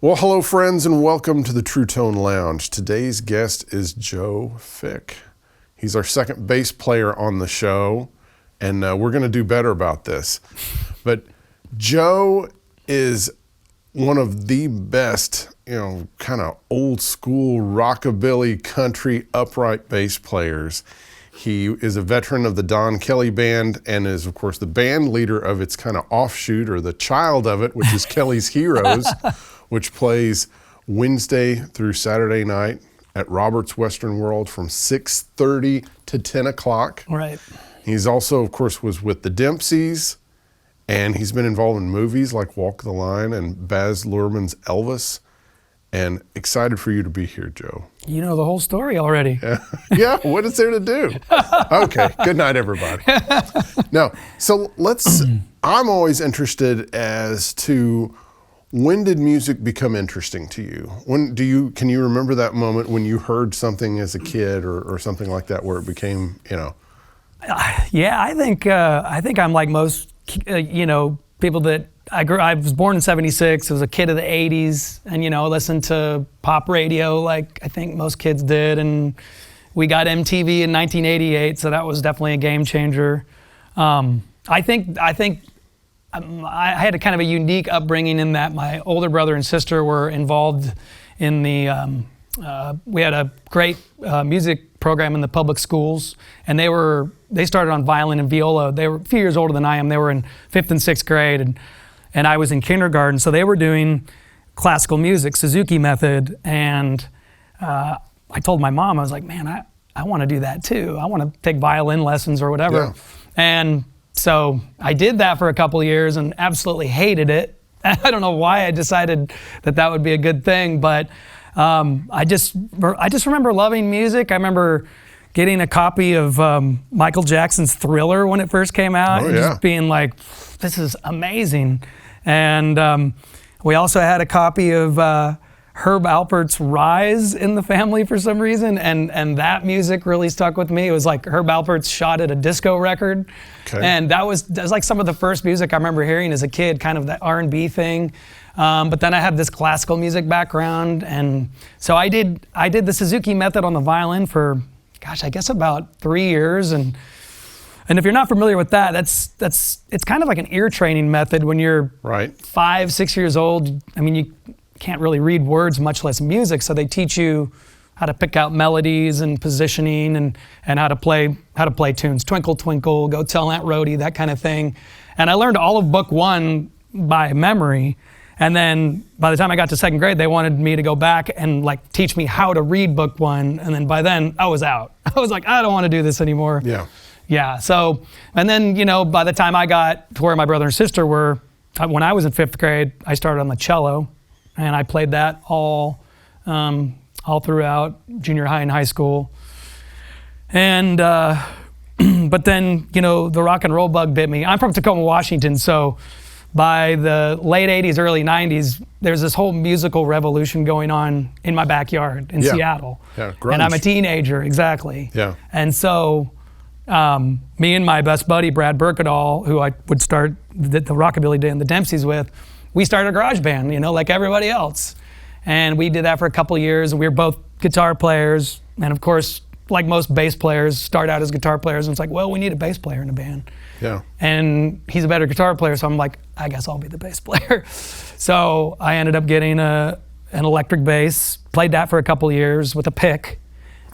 Well, hello friends, and welcome to the Truetone Lounge. Today's guest is Joe Fick. He's our second bass player on the show, and we're going to do better about this. But Joe is one of the best, kind of old school rockabilly country upright bass players. He is a veteran of the Don Kelley Band and is, of course, the band leader of its kind of offshoot, or the child of it, which is Kelly's Heroes, which plays Wednesday through Saturday night at Robert's Western World from 6:30 to 10 o'clock. Right. He's also, of course, was with the Dempseies, and he's been involved in movies like Walk the Line and Baz Luhrmann's Elvis. And excited for you to be here, Joe. You know the whole story already. Yeah, what is there to do? Okay, good night, everybody. Now, so I'm always interested as to, when did music become interesting to you? Can you remember that moment when you heard something as a kid or something like that where it became, Yeah, I think I'm like most, people that I was born in '76. I was a kid of the '80s, and listened to pop radio like I think most kids did. And we got MTV in 1988, so that was definitely a game changer. I think I had a kind of a unique upbringing in that my older brother and sister were involved in the. We had a great music program in the public schools, and they started on violin and viola. They were a few years older than I am. They were in 5th and 6th grade, and I was in kindergarten. So they were doing classical music, Suzuki method, and I told my mom, I was like, man, I want to do that too. I want to take violin lessons or whatever. Yeah. And so I did that for a couple of years and absolutely hated it. I don't know why I decided that would be a good thing, but I just remember loving music. I remember getting a copy of Michael Jackson's Thriller when it first came out, and just being like, this is amazing. And we also had a copy of Herb Alpert's Rise in the family for some reason, and that music really stuck with me. It was like Herb Alpert's shot at a disco record, and that was like some of the first music I remember hearing as a kid, kind of that R&B thing. But then I had this classical music background, and so I did the Suzuki method on the violin for, I guess about 3 years, and if you're not familiar with that, it's kind of like an ear training method when you're 5, 6 years old. I mean, you can't really read words, much less music, so they teach you how to pick out melodies and positioning and how to play tunes. Twinkle Twinkle, Go Tell Aunt Rhody, that kind of thing. And I learned all of book 1 by memory. And then by the time I got to 2nd grade, they wanted me to go back and like teach me how to read book 1. And then by then I was out. I was like, I don't want to do this anymore. Yeah. So, and then, by the time I got to where my brother and sister were, when I was in 5th grade, I started on the cello, and I played that all throughout junior high and high school. And, but then, the rock and roll bug bit me. I'm from Tacoma, Washington, so by the late 80s, early 90s, there's this whole musical revolution going on in my backyard in Seattle. Yeah, grunge. And I'm a teenager, exactly. Yeah. And so me and my best buddy, Brad Burkadall, who I would start the Rockabilly Day and the Dempseies with, we started a garage band, like everybody else. And we did that for a couple of years. We were both guitar players. And of course, like most bass players, start out as guitar players. And it's like, well, we need a bass player in a band. Yeah. And he's a better guitar player. So I'm like, I guess I'll be the bass player. So I ended up getting an electric bass, played that for a couple of years with a pick.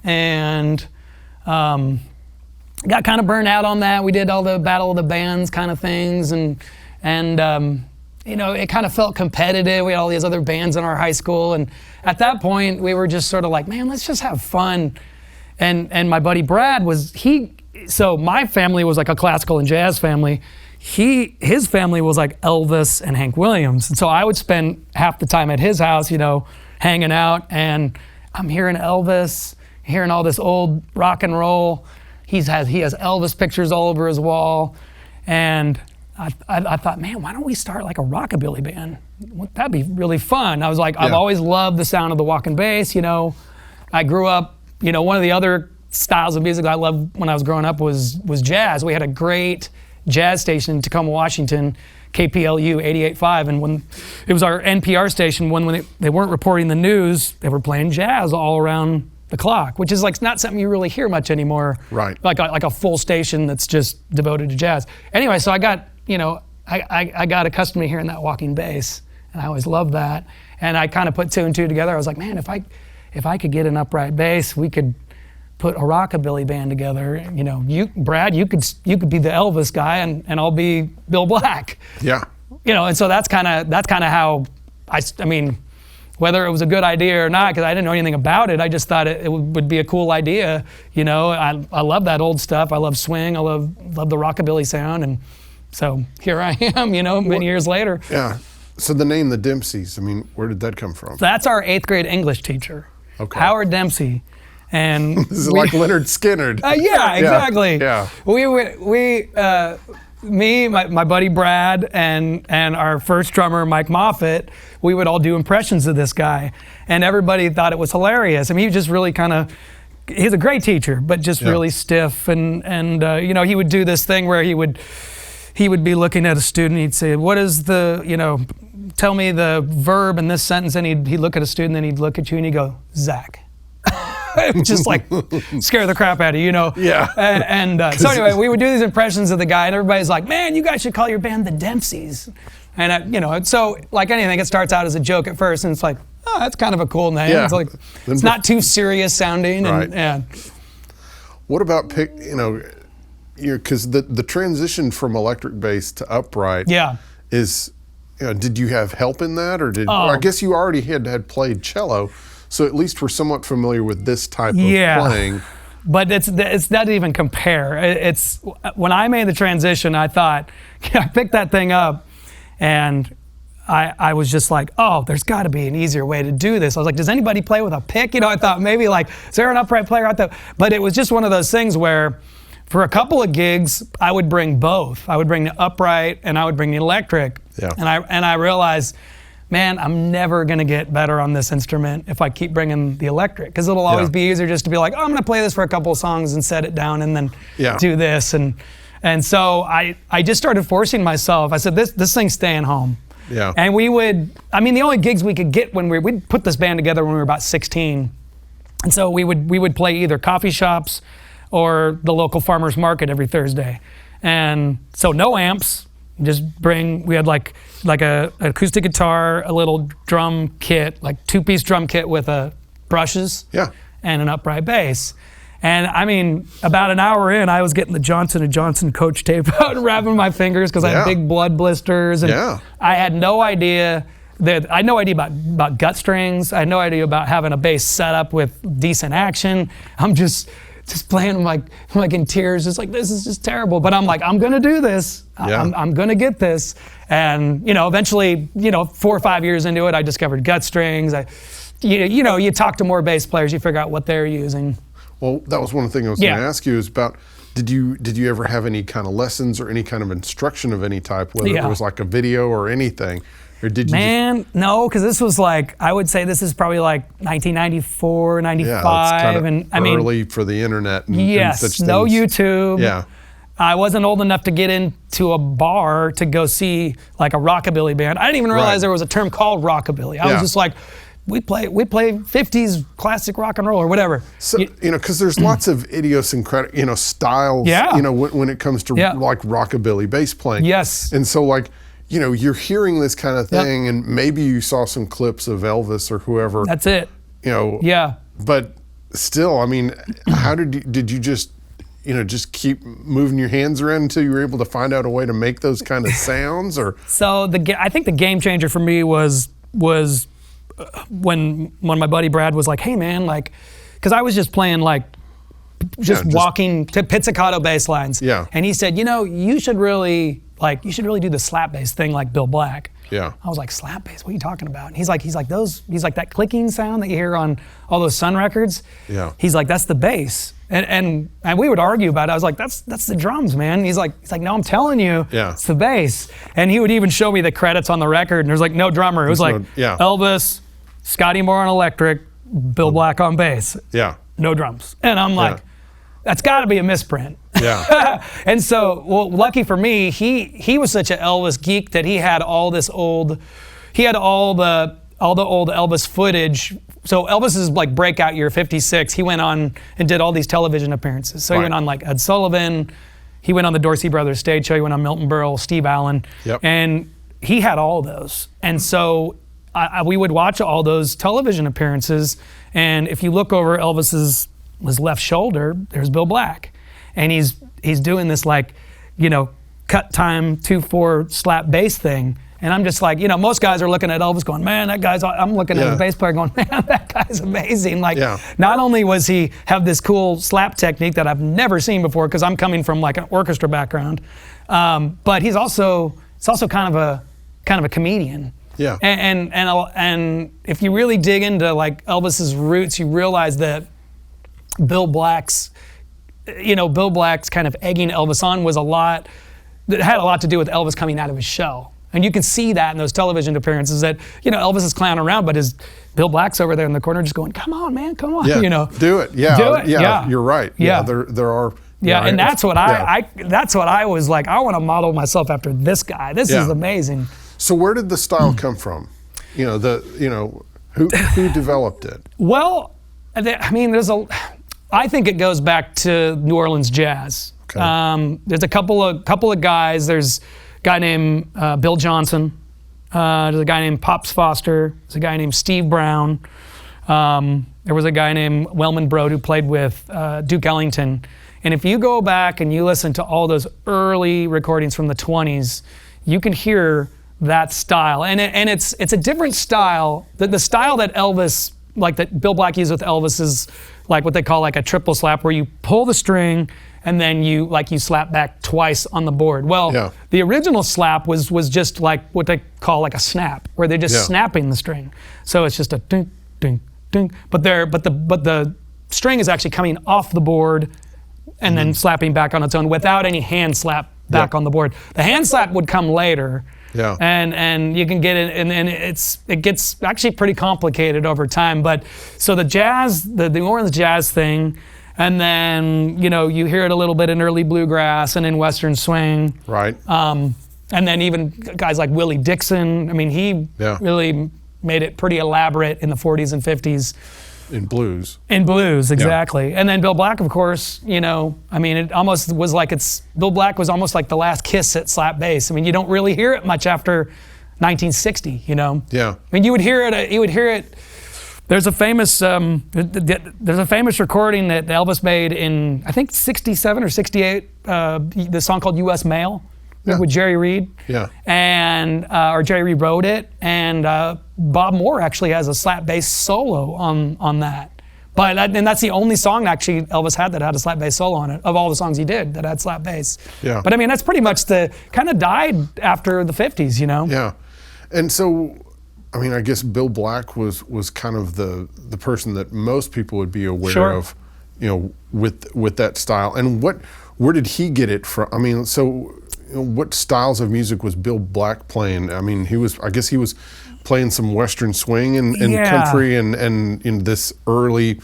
And got kind of burned out on that. We did all the Battle of the Bands kind of things. And it kind of felt competitive. We had all these other bands in our high school. And at that point, we were just sort of like, man, let's just have fun. And my buddy Brad so my family was like a classical and jazz family. His family was like Elvis and Hank Williams. And so I would spend half the time at his house, hanging out. And I'm hearing Elvis, hearing all this old rock and roll. He has Elvis pictures all over his wall. And I thought, man, why don't we start like a rockabilly band? That'd be really fun. I was like, I've always loved the sound of the walking bass. I grew up, one of the other styles of music I loved when I was growing up was jazz. We had a great jazz station in Tacoma, Washington, KPLU 88.5. And when it was our NPR station, when they weren't reporting the news, they were playing jazz all around the clock, which is like not something you really hear much anymore. Right. Like a full station that's just devoted to jazz. Anyway, so I got, I got accustomed to hearing that walking bass, and I always loved that. And I kind of put two and two together. I was like, man, if I could get an upright bass, we could put a rockabilly band together. Brad, you could be the Elvis guy, and I'll be Bill Black. Yeah. And so that's kind of how I mean, whether it was a good idea or not, because I didn't know anything about it, I just thought it would be a cool idea. I love that old stuff. I love swing. I love the rockabilly sound, and so here I am. Many years later. Yeah. So the name the Dempseies, I mean, where did that come from? That's our 8th grade English teacher, Howard Dempsey. And this is like Leonard Skinner. Yeah, exactly. Yeah. Me, my buddy Brad, and our first drummer, Mike Moffitt, we would all do impressions of this guy. And everybody thought it was hilarious. I mean, he was just really he's a great teacher, but just really stiff. And he would do this thing where he would be looking at a student, he'd say, what is tell me the verb in this sentence, and he'd look at a student, then he'd look at you and he'd go, Zach. Just like scare the crap out of you, Yeah. And so anyway, we would do these impressions of the guy, and everybody's like, man, you guys should call your band the Dempseies. And so like anything, it starts out as a joke at first, and it's like, oh, that's kind of a cool name. Yeah. It's like, it's not too serious sounding. Right. And What about because the transition from electric bass to upright is, did you have help in that, or I guess you already had played cello, so at least we're somewhat familiar with this type of playing. But it's doesn't even compare. It's when I made the transition, I thought, I picked that thing up, and I was just like, oh, there's got to be an easier way to do this. I was like, does anybody play with a pick? I thought maybe like, is there an upright player out there? But it was just one of those things where, for a couple of gigs, I would bring both. I would bring the upright and I would bring the electric. Yeah. And I realized, man, I'm never gonna get better on this instrument if I keep bringing the electric, because it'll always be easier just to be like, oh, I'm gonna play this for a couple of songs and set it down and then do this. And so I just started forcing myself. I said, this thing's staying home. Yeah. And the only gigs we could get we'd put this band together when we were about 16. And so we would play either coffee shops or the local farmer's market every Thursday. And so no amps, we had like a acoustic guitar, a little drum kit, like 2-piece drum kit with brushes and an upright bass. And I mean, about an hour in, I was getting the Johnson & Johnson Coach tape out and wrapping my fingers because I had big blood blisters. And I had no idea about gut strings. I had no idea about having a bass set up with decent action. I'm just playing like in tears, just like, this is just terrible. But I'm like, I'm gonna do this. I'm gonna get this. And eventually, 4 or 5 years into it, I discovered gut strings. You talk to more bass players, you figure out what they're using. Well, that was one thing I was going to ask you, is about, did you ever have any kind of lessons or any kind of instruction of any type, whether it was like a video or anything? Or did you Man, no, because this was like, I would say this is probably like 1994, 95. Yeah, it's and I mean, early for the internet and, yes, and such no things. YouTube. Yeah. I wasn't old enough to get into a bar to go see like a rockabilly band. I didn't even realize there was a term called rockabilly. I was just like, we play 50s classic rock and roll or whatever. So, because there's lots of idiosyncratic, styles, when it comes to like rockabilly bass playing. Yes. And so like, you're hearing this kind of thing and maybe you saw some clips of Elvis or whoever. That's it. Yeah. But still, I mean, how did you just keep moving your hands around until you were able to find out a way to make those kind of sounds? Or so I think the game changer for me was when my buddy Brad was like, hey man, like, because I was just playing like walking to pizzicato bass lines. Yeah. And he said, you should really do the slap bass thing like Bill Black. Yeah. I was like, slap bass? What are you talking about? And he's like that clicking sound that you hear on all those Sun records. Yeah. He's like, that's the bass. And we would argue about it. I was like, that's the drums, man. He's like, no, I'm telling you, it's the bass. And he would even show me the credits on the record, and there's like no drummer. It was Elvis, Scotty Moore on electric, Bill Black on bass. Yeah. No drums. And I'm like, that's got to be a misprint. Yeah. And so, lucky for me, he was such an Elvis geek that he had all the old Elvis footage. So Elvis's like breakout year, 56, he went on and did all these television appearances. So he went on like Ed Sullivan, he went on the Dorsey Brothers stage show, he went on Milton Berle, Steve Allen, and he had all those. And so we would watch all those television appearances, and if you look over Elvis's left shoulder, there's Bill Black. And he's doing this like, cut time 2/4 slap bass thing. And I'm just like, most guys are looking at Elvis going, man, I'm looking at the bass player going, man, that guy's amazing. Like, not only was he have this cool slap technique that I've never seen before, because I'm coming from like an orchestra background, but he's also kind of a comedian. Yeah. And if you really dig into like Elvis's roots, you realize that Bill Black's kind of egging Elvis on had a lot to do with Elvis coming out of his shell. And you can see that in those television appearances that, Elvis is clowning around, but Bill Black's over there in the corner just going, come on, man, come on, do it. Yeah. Do it. Yeah. You're right. Yeah. There are. Yeah. And that's what that's what I was like, I want to model myself after this guy. This is amazing. So where did the style come from? Who developed it? Well, I think it goes back to New Orleans jazz. Okay. There's a couple of guys. There's a guy named Bill Johnson. There's a guy named Pops Foster. There's a guy named Steve Brown. There was a guy named Wellman Broad who played with Duke Ellington. And if you go back and you listen to all those early recordings from the 20s, you can hear that style. And it's a different style. The style that Elvis, like that Bill Black used with Elvis, is like what they call like a triple slap, where you pull the string and then you slap back twice on the board. Well, the original slap was just like what they call like a snap, where they're just snapping the string. So it's just a ding, ding, ding. But the string is actually coming off the board and then slapping back on its own without any hand slap back on the board. The hand slap would come later. Yeah. And you can get it, and it gets actually pretty complicated over time. But so the jazz, the New Orleans jazz thing, and then you hear it a little bit in early bluegrass and in Western swing. Right. And then even guys like Willie Dixon. I mean, he really made it pretty elaborate in the 40s and 50s. In blues. In blues, exactly. And then Bill Black, of course, it almost was like Bill Black was almost like the last kiss at slap bass. I mean, you don't really hear it much after 1960, Yeah. I mean, you would hear it. There's a famous recording that Elvis made in, I think, 67 or 68, the song called U.S. Mail. With Jerry Reed, and or Jerry Reed wrote it, and Bob Moore actually has a slap bass solo on that. And that's the only song actually Elvis had that had a slap bass solo on it, of all the songs he did that had slap bass. Yeah. But I mean, that's pretty much kind of died after the 50s, Yeah, and so I mean, I guess Bill Black was kind of the person that most people would be aware of, with that style. And where did he get it from? I mean, so what styles of music was Bill Black playing? I mean, I guess he was playing some Western swing and country and in this early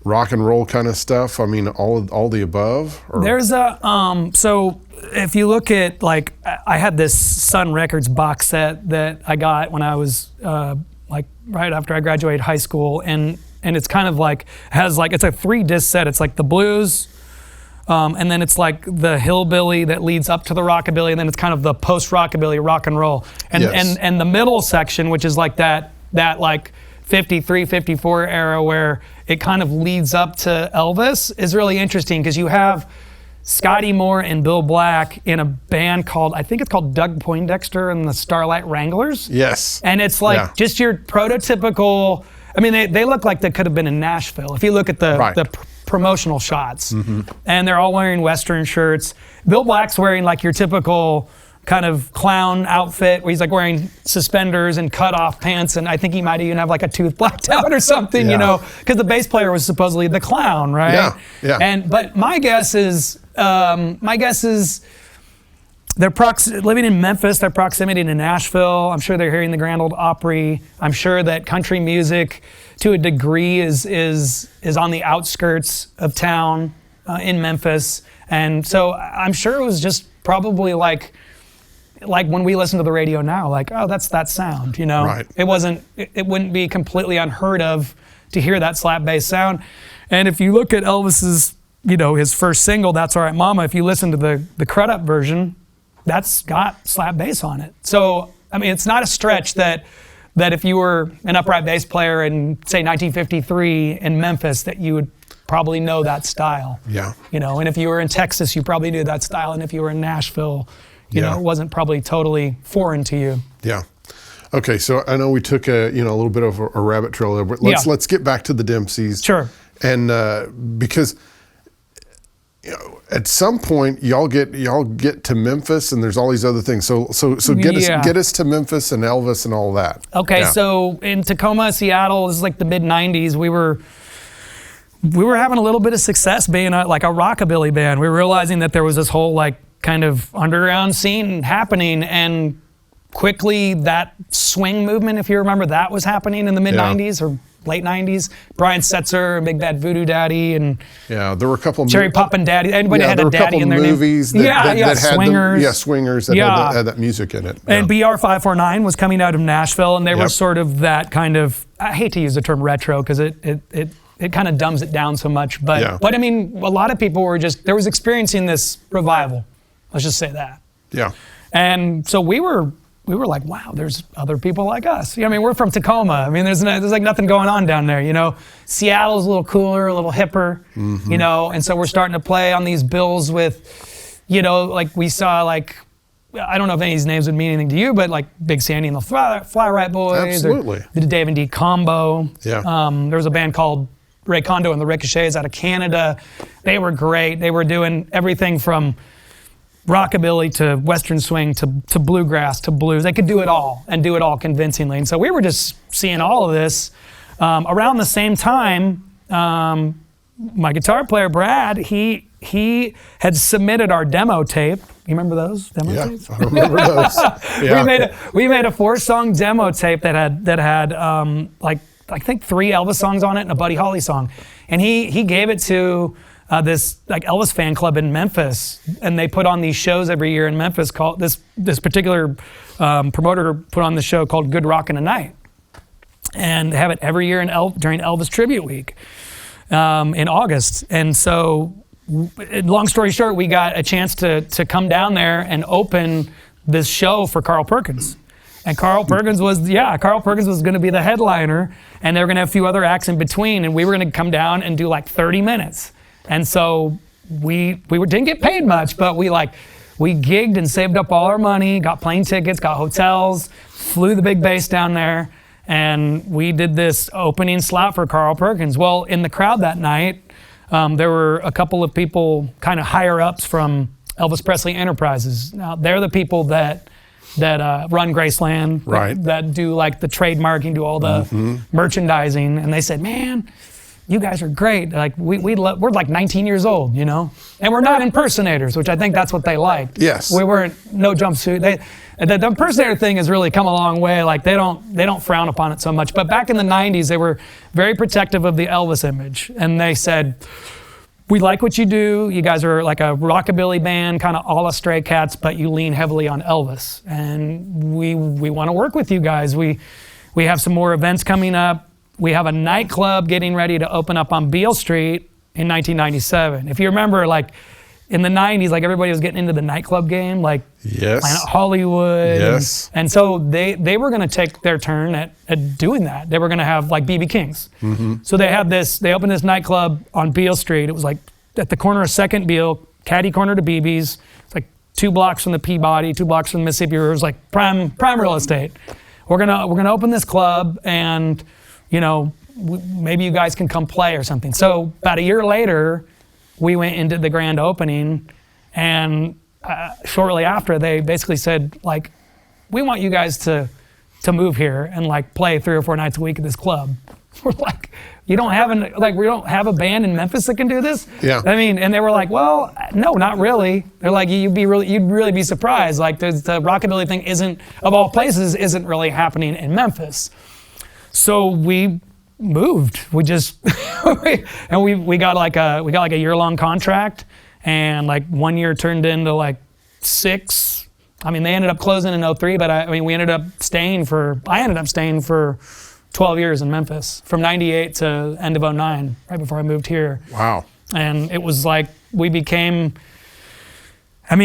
rock and roll kind of stuff. I mean, all the above. Or? There's so if you look at, like, I had this Sun Records box set that I got when I was like right after I graduated high school, and it's kind of like it's a 3-disc set. It's like the blues, and then it's like the hillbilly that leads up to the rockabilly, and then it's kind of the post-rockabilly rock and roll, and the middle section, which is like that like 53, 54 era where it kind of leads up to Elvis, is really interesting because you have Scotty Moore and Bill Black in a band called, I think it's called Doug Poindexter and the Starlight Wranglers. Yes. And it's like just your prototypical, I mean, they look like they could have been in Nashville. If you look at the promotional shots, and they're all wearing Western shirts. Bill Black's wearing like your typical kind of clown outfit where he's like wearing suspenders and cut off pants, and I think he might even have like a tooth blacked out or something, you know, because the bass player was supposedly the clown, right? Yeah. But my guess is they're living in Memphis, their proximity to Nashville. I'm sure they're hearing the Grand Ole Opry. I'm sure that country music, to a degree, is on the outskirts of town in Memphis, and so I'm sure it was just probably like when we listen to the radio now, like, oh, that's that sound, you know? Right. It wouldn't be completely unheard of to hear that slap bass sound. And if you look at Elvis's, you know, his first single, That's All Right Mama, if you listen to the Crudup version, that's got slap bass on it. So, I mean, it's not a stretch that if you were an upright bass player in, say, 1953 in Memphis, that you would probably know that style. Yeah. You know, and if you were in Texas, you probably knew that style. And if you were in Nashville, you know, it wasn't probably totally foreign to you. Yeah. Okay, so I know we took a little bit of a rabbit trail there, but let's get back to the Dempseies. Sure. And because at some point y'all get to Memphis, and there's all these other things. So get us to Memphis and Elvis and all that. Okay, so in Tacoma, Seattle, this is like the mid '90s. We were having a little bit of success being like a rockabilly band. We were realizing that there was this whole like kind of underground scene happening, and quickly that swing movement, if you remember, that was happening in the mid '90s or late '90s. Brian Setzer, Big Bad Voodoo Daddy, and there were a couple Cherry Poppin' Daddy. Anybody had a daddy in their movies name? That had Swingers. Swingers that had that music in it. And BR 549 was coming out of Nashville, and they were sort of that kind of, I hate to use the term retro because it kind of dumbs it down so much, but I mean, a lot of people were was experiencing this revival. Let's just say that. Yeah. And so we were like, wow, there's other people like us. I mean, we're from Tacoma. I mean, there's like nothing going on down there, you know. Seattle's a little cooler, a little hipper, you know. And so we're starting to play on these bills with, you know, like we saw like, I don't know if any of these names would mean anything to you, but like Big Sandy and the Fly Right Boys. Absolutely. Or the Dave and D Combo. Yeah. There was a band called Ray Kondo and the Ricochets out of Canada. They were great. They were doing everything from rockabilly to Western swing to bluegrass to blues. They could do it all and do it all convincingly. And so we were just seeing all of this. Around the same time, my guitar player, Brad, he had submitted our demo tape. You remember those demo tapes? I remember those. Yeah. We made a 4-song demo tape that had like I think 3 Elvis songs on it and a Buddy Holly song. And he gave it to this like Elvis fan club in Memphis, and they put on these shows every year in Memphis. Called this particular promoter put on the show called Good Rockin' a Night, and they have it every year during Elvis Tribute Week in August. And so, long story short, we got a chance to come down there and open this show for Carl Perkins. And Carl Perkins was going to be the headliner, and they were going to have a few other acts in between, and we were going to come down and do like 30 minutes. And so we didn't get paid much, but we gigged and saved up all our money, got plane tickets, got hotels, flew the big bass down there, and we did this opening slot for Carl Perkins. Well, in the crowd that night, there were a couple of people, kind of higher ups from Elvis Presley Enterprises. Now, they're the people that run Graceland, that do like the trademarking, do all the merchandising, and they said, man, you guys are great. Like we're like 19 years old, you know, and we're not impersonators, which I think that's what they liked. Yes. We weren't no jumpsuit. The impersonator thing has really come a long way. Like they don't frown upon it so much. But back in the 90s, they were very protective of the Elvis image, and they said, we like what you do. You guys are like a rockabilly band, kind of a la Stray Cats, but you lean heavily on Elvis. And we want to work with you guys. We have some more events coming up. We have a nightclub getting ready to open up on Beale Street in 1997. If you remember, like in the 90s, like everybody was getting into the nightclub game, like Yes. Planet Hollywood. Yes. And so they were going to take their turn at doing that. They were going to have like BB King's. So they opened this nightclub on Beale Street. It was like at the corner of 2nd Beale, catty corner to BB's. It's like 2 blocks from the Peabody, 2 blocks from the Mississippi River. It was like prime real estate. We're gonna open this club, and you know, maybe you guys can come play or something. So about a year later, we went into the grand opening, and shortly after, they basically said, like, we want you guys to move here and like play 3 or 4 nights a week at this club. We're like, we don't have a band in Memphis that can do this? Yeah. I mean, and they were like, well, no, not really. They're like, you'd really be surprised. Like the rockabilly thing of all places, isn't really happening in Memphis. So we moved. We just we got like a year-long contract, and like 1 year turned into like 6. I mean, they ended up closing in 03, but I ended up staying for 12 years in Memphis, from 98 to end of 09, right before I moved here. Wow. And it was like we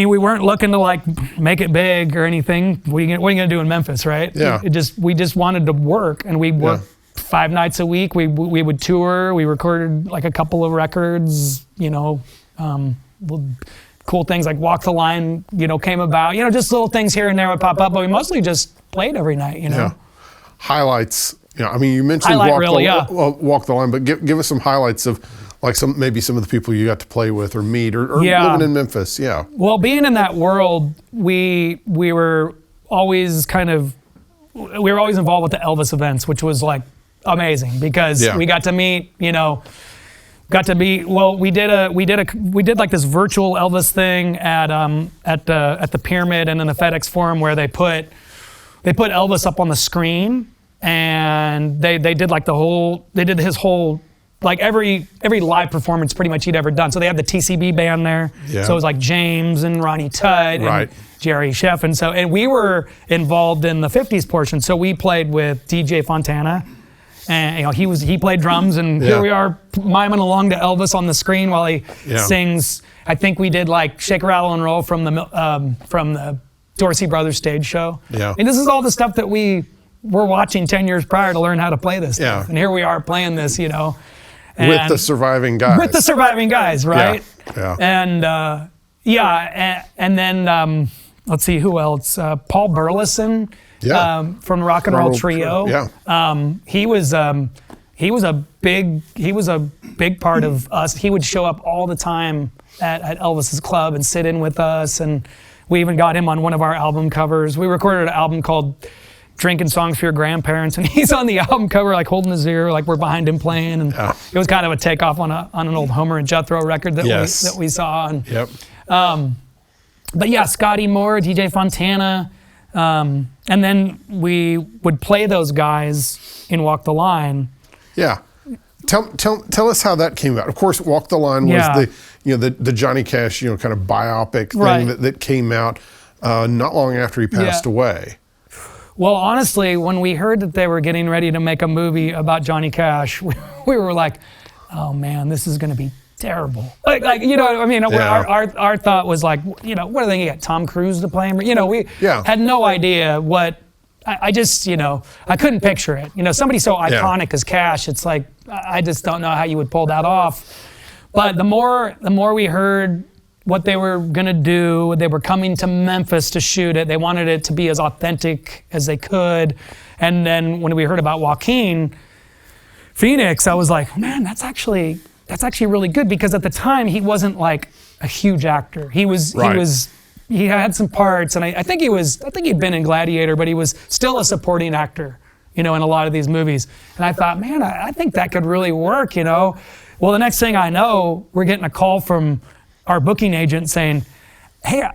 weren't looking to like make it big or anything. What are you gonna do in Memphis, right? Yeah. We just wanted to work, and we worked 5 nights a week. We would tour. We recorded like a couple of records, you know, cool things like Walk the Line, you know, came about. You know, just little things here and there would pop up, but we mostly just played every night, you know. Yeah. Highlights. You know, I mean, you mentioned Walk the Line, but give us some highlights of like maybe some of the people you got to play with or meet or living in Memphis. Yeah. Well, being in that world, we were always involved with the Elvis events, which was like amazing because we got to meet, you know, we did like this virtual Elvis thing at the Pyramid and in the FedEx Forum, where they put Elvis up on the screen, and they did his whole, like every live performance pretty much he'd ever done. So they had the TCB band there. Yeah. So it was like James and Ronnie Tutt and Jerry Sheff, and we were involved in the 50s portion. So we played with DJ Fontana, and you know he played drums, and here we are miming along to Elvis on the screen while he sings. I think we did like Shake, Rattle, and Roll from the Dorsey Brothers stage show. Yeah. And this is all the stuff that we were watching 10 years prior to learn how to play this stuff. And here we are playing this, you know. With the surviving guys. With the surviving guys, right? Yeah. And then let's see who else. Paul Burleson from Rock and Roll Trio. He was a big part of us. He would show up all the time at Elvis's club and sit in with us, and we even got him on one of our album covers. We recorded an album called Drinking Songs for Your Grandparents, and he's on the album cover, like holding his ear, like we're behind him playing. And it was kind of a takeoff on an old Homer and Jethro record that we saw. And, but yeah, Scotty Moore, DJ Fontana, and then we would play those guys in Walk the Line. Yeah. Tell us how that came about. Of course, Walk the Line was the Johnny Cash, you know, kind of biopic thing that came out not long after he passed away. Well, honestly, when we heard that they were getting ready to make a movie about Johnny Cash, we were like, oh man, this is going to be terrible. Like you know what I mean? Our thought was like, you know, what are they going to get, Tom Cruise to play him? You know, we had no idea what, I just, you know, I couldn't picture it. You know, somebody so iconic as Cash, it's like, I just don't know how you would pull that off. But the more we heard what they were going to do, they were coming to Memphis to shoot it. They wanted it to be as authentic as they could. And then when we heard about Joaquin Phoenix, I was like, man, that's actually really good, because at the time he wasn't like a huge actor. He had some parts, and I think he'd been in Gladiator, but he was still a supporting actor. in a lot of these movies. And I thought, man, I think that could really work, Well, the next thing I know, we're getting a call from our booking agent saying, hey,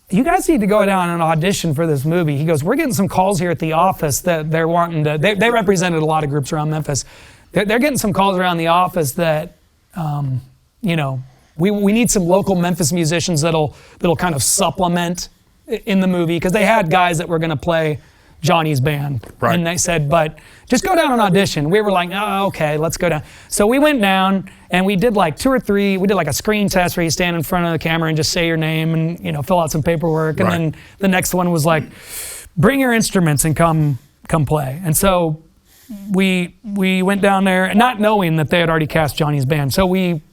you guys need to go down and audition for this movie. He goes, we're getting some calls here at the office that they're wanting to, they represented a lot of groups around Memphis. They're getting some calls around the office that, we need some local Memphis musicians that'll kind of supplement in the movie, because they had guys that were going to play Johnny's band. Right. And they said, but just go down and audition. We were like, oh, okay, let's go down. So we went down and we did like 2 or 3, we did like a screen test where you stand in front of the camera and just say your name and, fill out some paperwork. And then the next one was like, bring your instruments and come play. And so we went down there not knowing that they had already cast Johnny's band. So we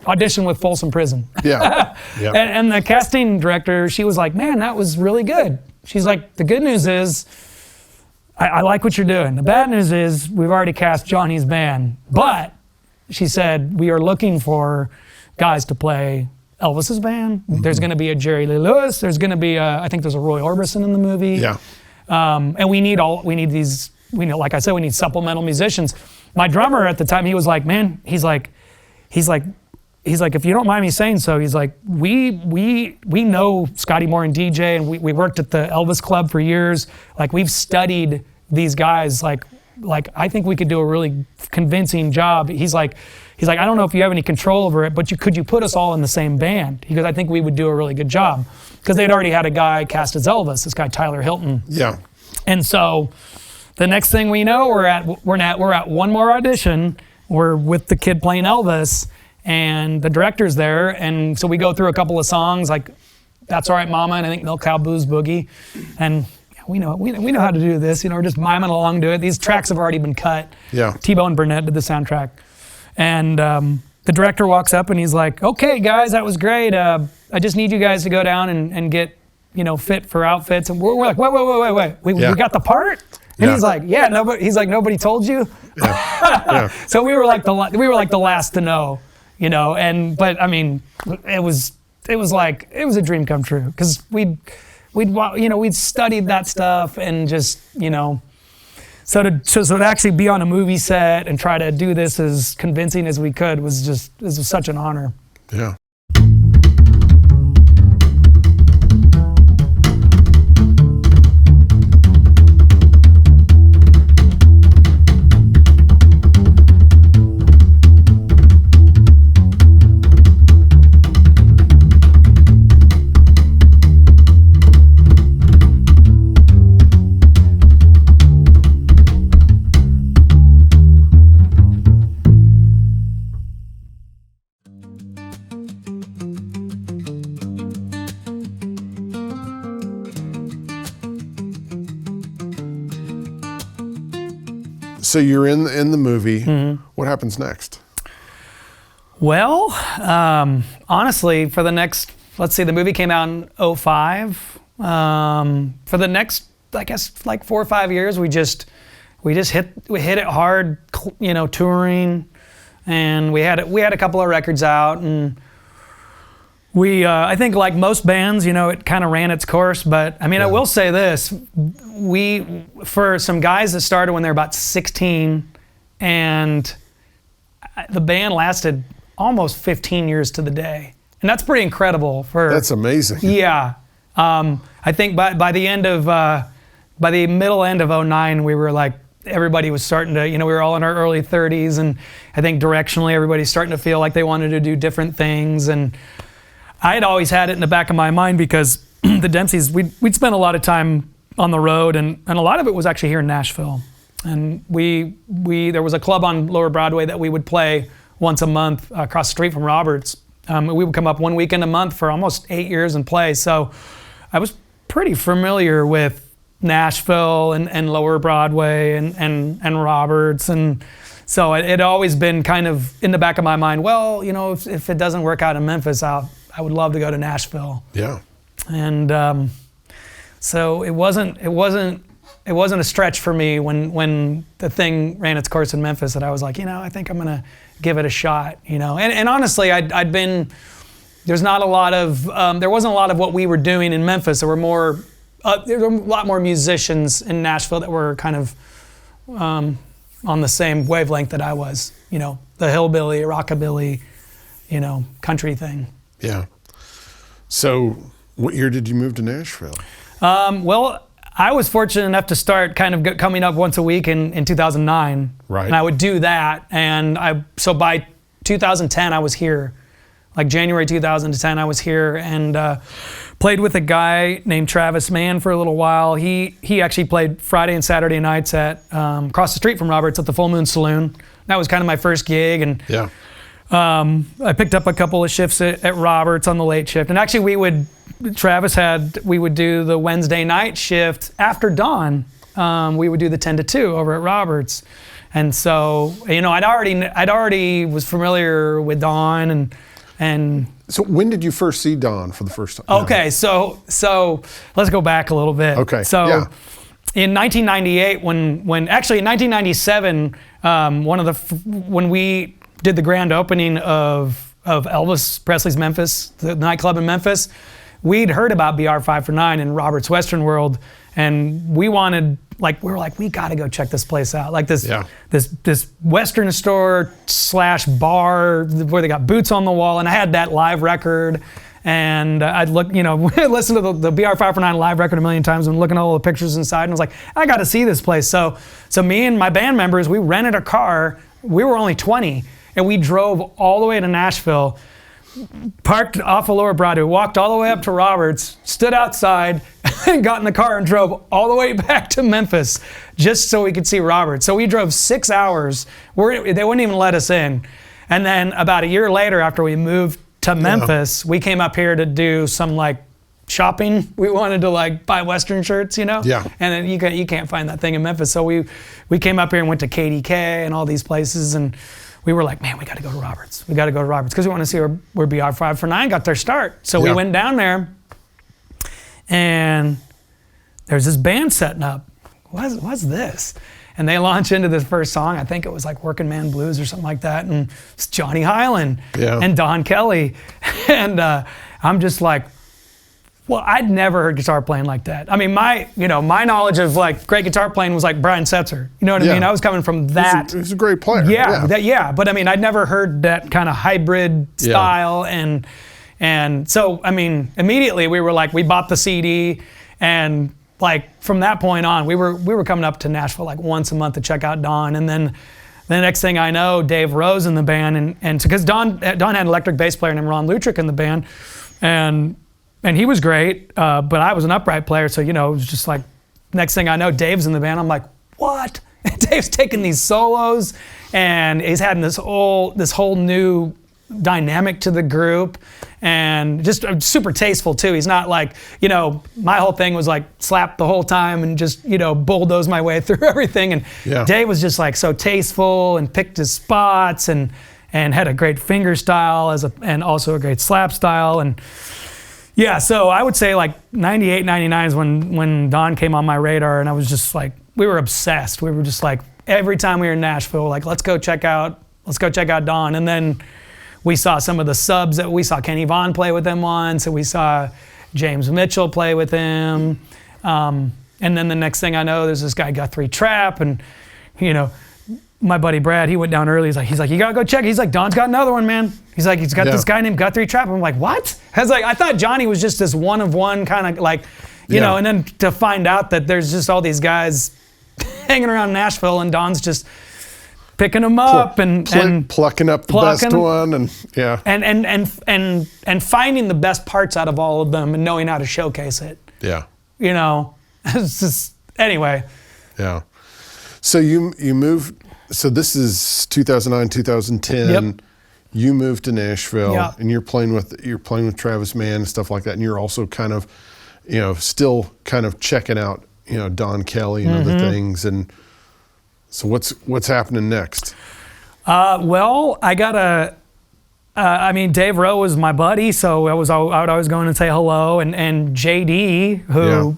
auditioned with Folsom Prison. Yeah. And the casting director, she was like, man, that was really good. She's like, the good news is, I like what you're doing. The bad news is, we've already cast Johnny's band. But, she said, we are looking for guys to play Elvis's band. Mm-hmm. There's going to be a Jerry Lee Lewis. There's going to be I think there's a Roy Orbison in the movie. Yeah. And we need these, like I said, we need supplemental musicians. My drummer at the time, he was like, man, he's like, if you don't mind me saying so, he's like, we know Scotty Moore and DJ, and we worked at the Elvis Club for years. Like, we've studied these guys. Like I think we could do a really convincing job. He's like, I don't know if you have any control over it, but could you put us all in the same band? He goes, I think we would do a really good job, because they'd already had a guy cast as Elvis, this guy Tyler Hilton. Yeah. And so the next thing we know, we're at one more audition. We're with the kid playing Elvis. And the director's there, and so we go through a couple of songs like "That's All Right, Mama" and I think "Milk Cow Blues Boogie," and we know how to do this. We're just miming along to it. These tracks have already been cut. Yeah. T-Bone Burnett did the soundtrack, and the director walks up and he's like, "Okay, guys, that was great. I just need you guys to go down and get fit for outfits." And we're like, "Wait, we got the part?" And he's like, "Yeah, nobody." He's like, "Nobody told you?" Yeah. So we were like the last to know. But I mean, it was a dream come true, because we'd studied that stuff, and just so to actually be on a movie set and try to do this as convincing as we could was such an honor. Yeah. So you're in the movie. Mm-hmm. What happens next? Well, honestly, for the next, let's see, the movie came out in 2005. For the next, I guess, like 4 or 5 years, we hit it hard, touring, and we had a couple of records out, and we, I think, like most bands, it kind of ran its course. But I mean, I will say this: for some guys that started when they were about 16, and the band lasted almost 15 years to the day, and that's pretty incredible. That's amazing. Yeah, I think by the middle end of 2009, we were like, everybody was starting to, we were all in our early 30s, and I think directionally everybody's starting to feel like they wanted to do different things. And I had always had it in the back of my mind, because the Dempseies, we'd spent a lot of time on the road, and a lot of it was actually here in Nashville. And there was a club on Lower Broadway that we would play once a month across the street from Roberts. We would come up one weekend a month for almost 8 years and play. So I was pretty familiar with Nashville and Lower Broadway and Roberts. And so it had always been kind of in the back of my mind, well, if it doesn't work out in Memphis, I would love to go to Nashville. Yeah. And so it wasn't a stretch for me when the thing ran its course in Memphis, that I was like, I think I'm gonna give it a shot. And honestly, there wasn't a lot of what we were doing in Memphis. There were a lot more musicians in Nashville that were kind of on the same wavelength that I was, the hillbilly, rockabilly, country thing. Yeah. So what year did you move to Nashville? Well, I was fortunate enough to start kind of coming up once a week in 2009. Right. And I would do that. And so by 2010, I was here. Like January 2010, I was here and played with a guy named Travis Mann for a little while. He actually played Friday and Saturday nights at across the street from Roberts at the Full Moon Saloon. That was kind of my first gig. And yeah. I picked up a couple of shifts at Roberts on the late shift. And actually we would do the Wednesday night shift after dawn. We would do the 10 to 2 over at Roberts. And so, I'd already was familiar with Don and so when did you first see Don for the first time? Okay, so let's go back a little bit. Okay. So yeah. In 1998, when actually in 1997, when we did the grand opening of Elvis Presley's Memphis, the nightclub in Memphis, we'd heard about BR 5 for 9 in Robert's Western World, and we were like, we got to go check this place out. Like this Western store / bar where they got boots on the wall, and I had that live record, and I'd look, listen to the BR 5 for 9 live record a million times and looking at all the pictures inside, and I was like, I got to see this place. So me and my band members, we rented a car. We were only 20, and we drove all the way to Nashville, parked off of Lower Broadway, walked all the way up to Roberts, stood outside, and got in the car and drove all the way back to Memphis just so we could see Roberts. So we drove 6 hours. They wouldn't even let us in. And then about a year later, after we moved to Memphis, we came up here to do some shopping. We wanted to buy Western shirts, Yeah. And then you can't find that thing in Memphis. So we came up here and went to KDK and all these places, and we were like, man, we got to go to Roberts. We got to go to Roberts because we want to see where BR 5 for 9 got their start. So we went down there, and there's this band setting up. What's this? And they launch into this first song. I think it was Working Man Blues or something like that. And it's Johnny Hyland and Don Kelley. And I'm just like, well, I'd never heard guitar playing like that. I mean, my knowledge of great guitar playing was Brian Setzer. You know what I mean? I was coming from that. He was a great player. Yeah. But I mean, I'd never heard that kind of hybrid style. And so, I mean, immediately we were we bought the CD, and from that point on, we were coming up to Nashville once a month to check out Don. And then the next thing I know, Dave Rose in the band, and because Don had an electric bass player named Ron Lutrick in the band, and he was great, but I was an upright player, so it was just next thing I know, Dave's in the band. I'm like, what? And Dave's taking these solos, and he's having this whole new dynamic to the group, and just super tasteful too. He's not my whole thing was slap the whole time and just bulldoze my way through everything. And Dave was just so tasteful and picked his spots and had a great finger style and also a great slap style. And yeah, so I would say 98, 99 is when Don came on my radar, and I was just we were obsessed. We were just every time we were in Nashville, let's go check out Don. And then we saw some of the subs we saw Kenny Vaughn play with him once, and we saw James Mitchell play with him. And then the next thing I know, there's this guy Guthrie Trapp, and my buddy Brad, he went down early. He's like, you gotta go check. He's like, Don's got another one, man. He's like, he's got this guy named Guthrie Trapp. I'm like, what? I thought Johnny was just this one of one kind of you know, and then to find out that there's just all these guys hanging around Nashville, and Don's just picking them up and plucking up the best one, and finding the best parts out of all of them and knowing how to showcase it. Yeah. It's just, anyway. Yeah. So you moved. So this is 2009, 2010. Yep. You moved to Nashville, and you're playing with Travis Mann and stuff like that, and you're also kind of, still kind of checking out, Don Kelley and other things. And so what's happening next? Well, I got Dave Rowe was my buddy, so I would always go in and say hello, and JD, who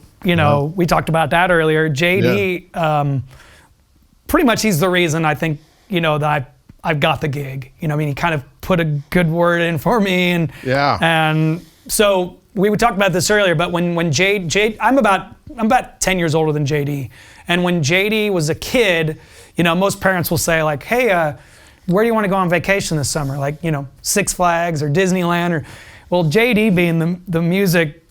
we talked about that earlier. JD. Pretty much he's the reason I think, that I've got the gig. He kind of put a good word in for me. And so, we talked about this earlier, but when I'm about 10 years older than JD, and when JD was a kid, you know, most parents will say like, hey, where do you want to go on vacation this summer? Like, you know, Six Flags or Disneyland, or, well, JD being the music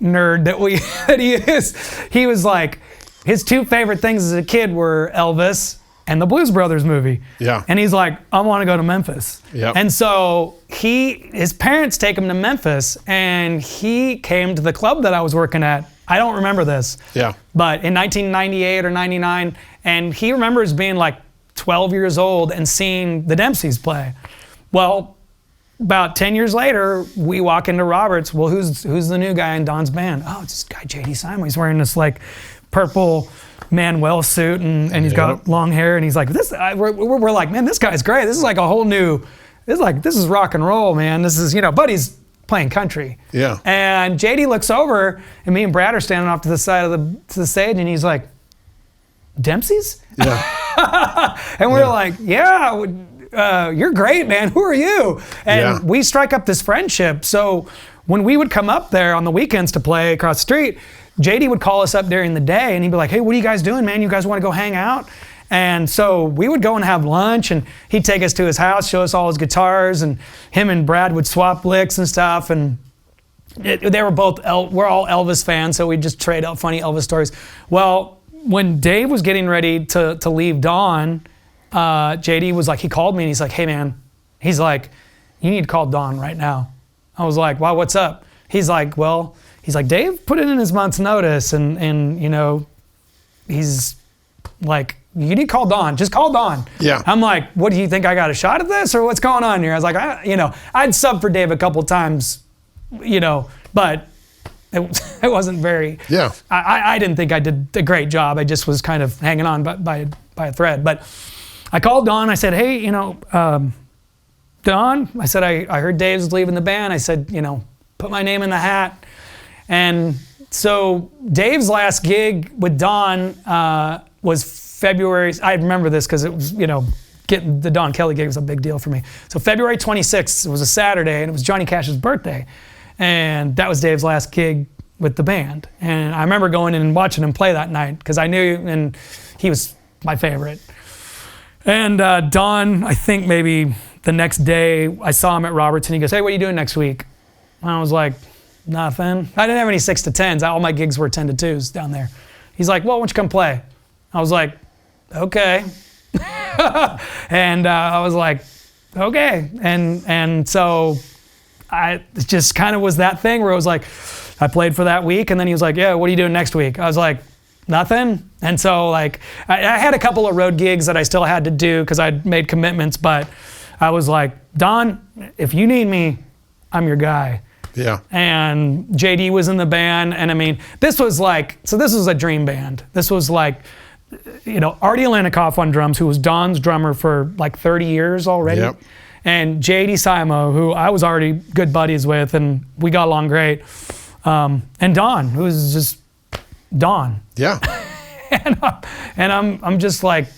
nerd that he is, he was like, his two favorite things as a kid were Elvis and the Blues Brothers movie. Yeah. And he's like, I want to go to Memphis. Yep. And so his parents take him to Memphis, and he came to the club that I was working at. I don't remember this. Yeah. But in 1998 or 99, and he remembers being like 12 years old and seeing the Dempseies play. Well, about 10 years later, we walk into Roberts. Well, who's the new guy in Don's band? Oh, it's this guy, J.D. Simon. He's wearing this like purple Manuel suit, and he's got long hair, and he's like, we're like, man, this guy's great. This is like a whole new, this is rock and roll, man. This is, you know, but he's playing country. Yeah. And JD looks over, and me and Brad are standing off to the side of the stage, and he's like, Dempsey's? Yeah. And we're like, yeah, you're great, man. Who are you? And we strike up this friendship. So when we would come up there on the weekends to play across the street, JD would call us up during the day, and he'd be like, hey, what are you guys doing, man? You guys want to go hang out? And so we would go and have lunch, and he'd take us to his house, show us all his guitars, and him and Brad would swap licks and stuff. And they were both, we're all Elvis fans, so we'd just trade out funny Elvis stories. Well, when Dave was getting ready to leave Don, JD was like, he called me, and he's like, hey, man, he's like, you need to call Don right now. I was like, wow, what's up? He's like, Dave put it in his month's notice, and you know, he's like, you need to call Don. Just call Don. Yeah. I'm like, what, do you think I got a shot at this, or what's going on here? I was like, I'd sub for Dave a couple times, you know, but it wasn't very. Yeah. I didn't think I did a great job. I just was kind of hanging on by a thread. But I called Don. I said, hey, you know, Don, I said, I heard Dave's leaving the band. I said, you know, put my name in the hat. And so Dave's last gig with Don was February. I remember this because it was, you know, getting the Don Kelley gig was a big deal for me. So February 26th, it was a Saturday, and it was Johnny Cash's birthday. And that was Dave's last gig with the band. And I remember going in and watching him play that night because I knew, and he was my favorite. And Don, I think maybe the next day, I saw him at Roberts, and he goes, hey, what are you doing next week? And I was like, nothing. I didn't have any 6 to 10s. All my gigs were 10 to 2s down there. He's like, well, why don't you come play? I was like, okay. And I was like, okay. And so it just kind of was that thing where it was like, I played for that week, and then he was like, yeah, what are you doing next week? I was like, nothing. And so like, I had a couple of road gigs that I still had to do because I'd made commitments, but I was like, Don, if you need me, I'm your guy. Yeah. And JD was in the band, and I mean, this was a dream band. This was like, you know, Artie Alanikoff on drums, who was Don's drummer for like 30 years already. Yep. And JD Simo, who I was already good buddies with, and we got along great. And Don, who was just Don. Yeah. and I'm just like,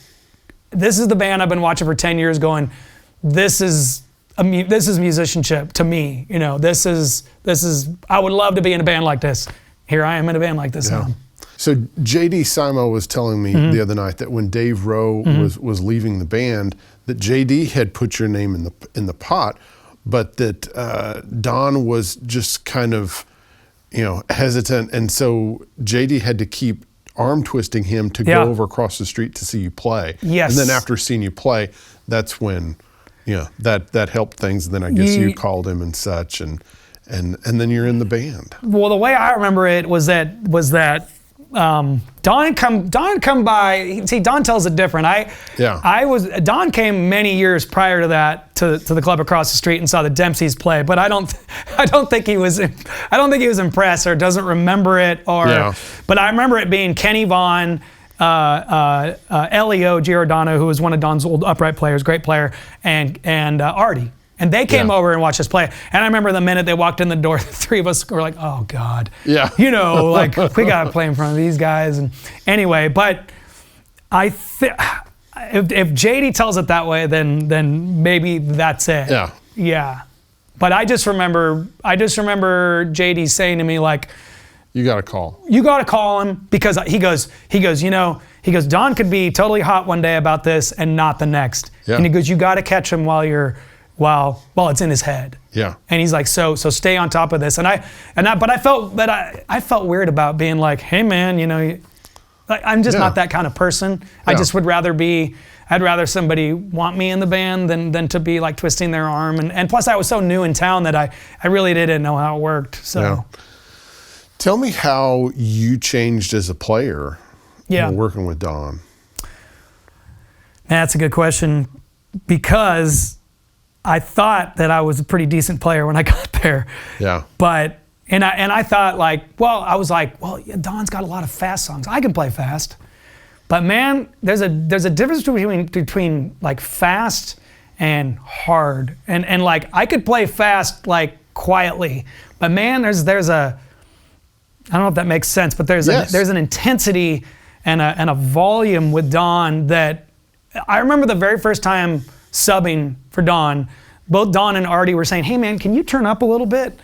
this is the band I've been watching for 10 years going, this is musicianship to me. You know, this is, I would love to be in a band like this. Here I am in a band like this now. So J.D. Simo was telling me the other night that when Dave Rowe was leaving the band, that J.D. had put your name in the pot, but that Don was just kind of, you know, hesitant, and so J.D. had to keep arm twisting him to go over across the street to see you play. Yes. And then after seeing you play, that's when, yeah, that helped things. And then I guess you called him and such, and then you're in the band. Well, the way I remember it was that Don come by. See, Don tells it different. Don came many years prior to that to the club across the street and saw the Dempseies play. But I don't think he was impressed or doesn't remember it. But I remember it being Kenny Vaughn, Elio Giordano, who was one of Don's old upright players, great player, and Artie. And they came over and watched us play. And I remember the minute they walked in the door, the three of us were like, oh, God. Yeah. You know, like, we got to play in front of these guys. And anyway, but if JD tells it that way, then maybe that's it. Yeah. Yeah. But I just remember JD saying to me like, You got to call. You got to call him, because he goes, Don could be totally hot one day about this and not the next. Yeah. And he goes, you got to catch him while it's in his head. Yeah. And he's like, so stay on top of this. But I felt weird about being like, hey man, I'm just not that kind of person. I just would I'd rather somebody want me in the band than to be like twisting their arm. And plus I was so new in town that I really didn't know how it worked. So. Yeah. Tell me how you changed as a player working with Don. That's a good question, because I thought that I was a pretty decent player when I got there. Yeah. But I thought Don's got a lot of fast songs. I can play fast. But man, there's a difference between like fast and hard. And like I could play fast like quietly, but man, there's a I don't know if that makes sense, but there's an intensity and a volume with Don that I remember the very first time subbing for Don. Both Don and Artie were saying, "Hey man, can you turn up a little bit?"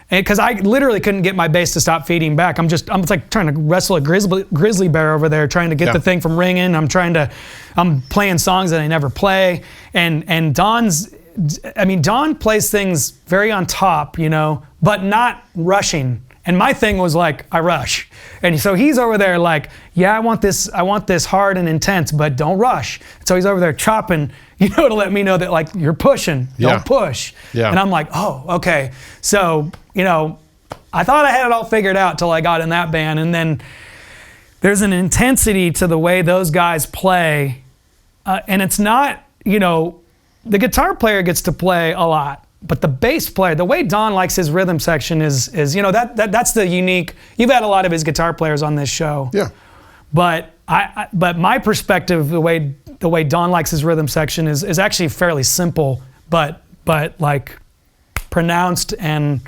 Because I literally couldn't get my bass to stop feeding back. I'm like trying to wrestle a grizzly bear over there, trying to get the thing from ringing. I'm playing songs that I never play, and Don plays things very on top, but not rushing. And my thing was like, I rush. And so he's over there like, yeah, I want this hard and intense, but don't rush. So he's over there chopping, to let me know that like, you're pushing, don't push. Yeah. And I'm like, oh, okay. So, I thought I had it all figured out till I got in that band. And then there's an intensity to the way those guys play. And it's not, the guitar player gets to play a lot. But the bass player, the way Don likes his rhythm section is that's the unique. You've had a lot of his guitar players on this show. Yeah. But but my perspective, the way Don likes his rhythm section is actually fairly simple, but like pronounced and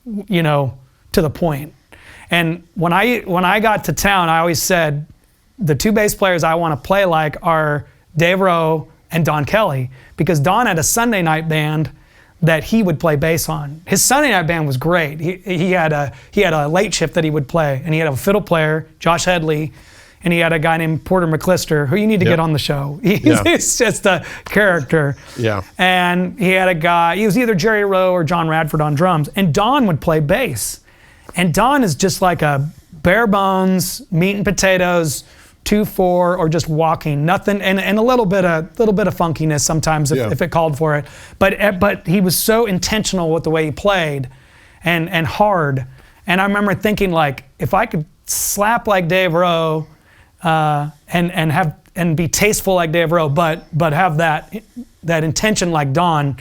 to the point. And when I got to town, I always said the two bass players I want to play like are Dave Rowe and Don Kelley, because Don had a Sunday night band that he would play bass on. His Sunday night band was great. He had a late shift that he would play, and he had a fiddle player, Josh Headley, and he had a guy named Porter McClister, who you need to get on the show. He's just a character. Yeah. And he had a guy, he was either Jerry Rowe or John Radford on drums, and Don would play bass. And Don is just like a bare bones, meat and potatoes, 2/4, or just walking, nothing, and a little bit of funkiness sometimes if it called for it. But he was so intentional with the way he played, and hard. And I remember thinking like, if I could slap like Dave Rowe, and be tasteful like Dave Rowe, but have that intention like Don,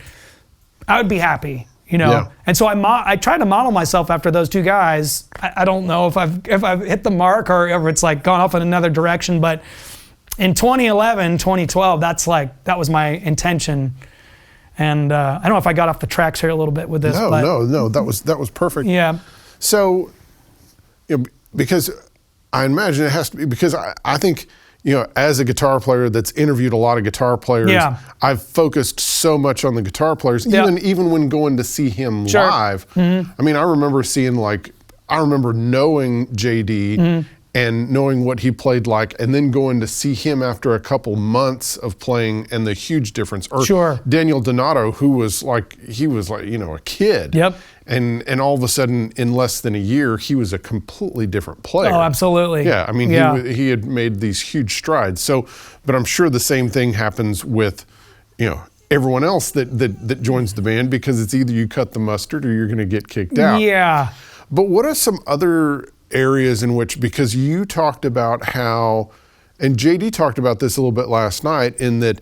I would be happy. Yeah. And so I try to model myself after those two guys. I don't know if I've hit the mark or if it's like gone off in another direction, but in 2011, 2012, that was my intention. And I don't know if I got off the tracks here a little bit with this. No, that was perfect. Yeah. So, because I imagine it has to be, because I think, as a guitar player that's interviewed a lot of guitar players, I've focused so much on the guitar players, even when going to see him live. Mm-hmm. I mean, I remember knowing JD and knowing what he played like, and then going to see him after a couple months of playing, and the huge difference. Or Daniel Donato, who was like a kid. Yep. And all of a sudden, in less than a year, he was a completely different player. Oh, absolutely. Yeah, I mean, he had made these huge strides. So, but I'm sure the same thing happens with, everyone else that joins the band, because it's either you cut the mustard or you're going to get kicked out. Yeah. But what are some other areas in which, because you talked about how, and JD talked about this a little bit last night, in that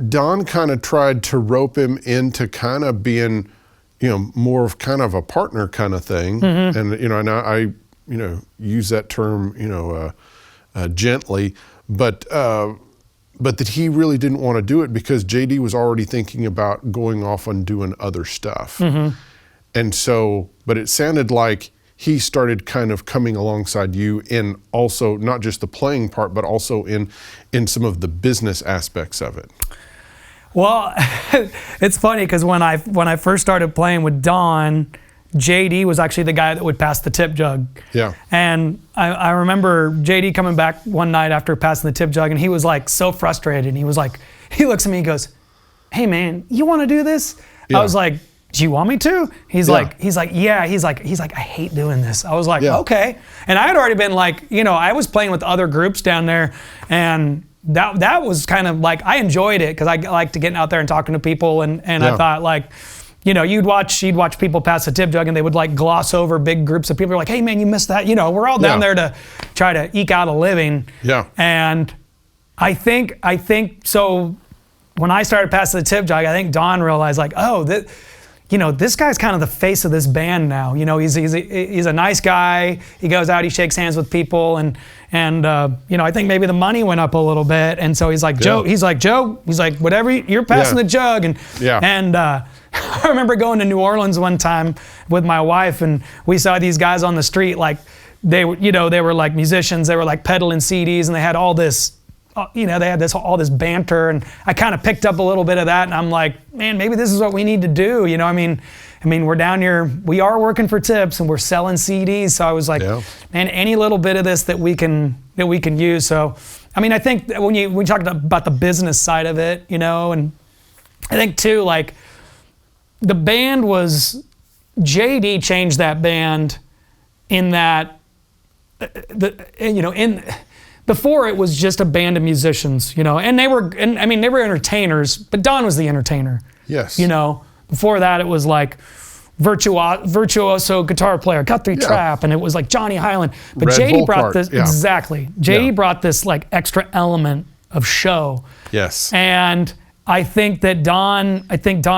Don kind of tried to rope him into kind of being, more of kind of a partner kind of thing. Mm-hmm. And, and I use that term, gently, but that he really didn't want to do it because JD was already thinking about going off and doing other stuff. Mm-hmm. And so, but it sounded like he started kind of coming alongside you in also not just the playing part, but also in some of the business aspects of it. Well, it's funny because when I first started playing with Don, JD was actually the guy that would pass the tip jug. Yeah. And I remember JD coming back one night after passing the tip jug, and he was like so frustrated. And he was like, he looks at me and goes, "Hey man, you want to do this?" Yeah. I was like, "Do you want me to?" He's like, "Yeah." He's like, "I hate doing this." I was like, "Okay." And I had already been like, I was playing with other groups down there, and that was kind of like, I enjoyed it because I like to get out there and talking to people, and I thought like, you'd watch people pass the tip jug and they would like gloss over big groups of people. Like, "Hey man, you missed that." We're all down there to try to eke out a living. Yeah. And I think so. When I started passing the tip jug, I think Don realized like, oh, this guy's kind of the face of this band now. He's a nice guy. He goes out, he shakes hands with people, and I think maybe the money went up a little bit, and so he's like, Joe, whatever, you're passing the jug, and I remember going to New Orleans one time with my wife, and we saw these guys on the street, like they were like musicians, they were like peddling CDs, and they had all this. They had all this banter, and I kind of picked up a little bit of that, and I'm like, man, maybe this is what we need to do. I mean, we're down here, we are working for tips, and we're selling CDs. So I was like, man, any little bit of this that we can use. So, I mean, I think that when we talked about the business side of it, and I think too, like the band was, JD changed that band in that, before it was just a band of musicians, and they were entertainers, but Don was the entertainer. Yes. Before that it was like virtuoso guitar player, Guthrie Trapp, and it was like Johnny Highland. But JD brought this, exactly. JD brought this like extra element of show. Yes. And I think Don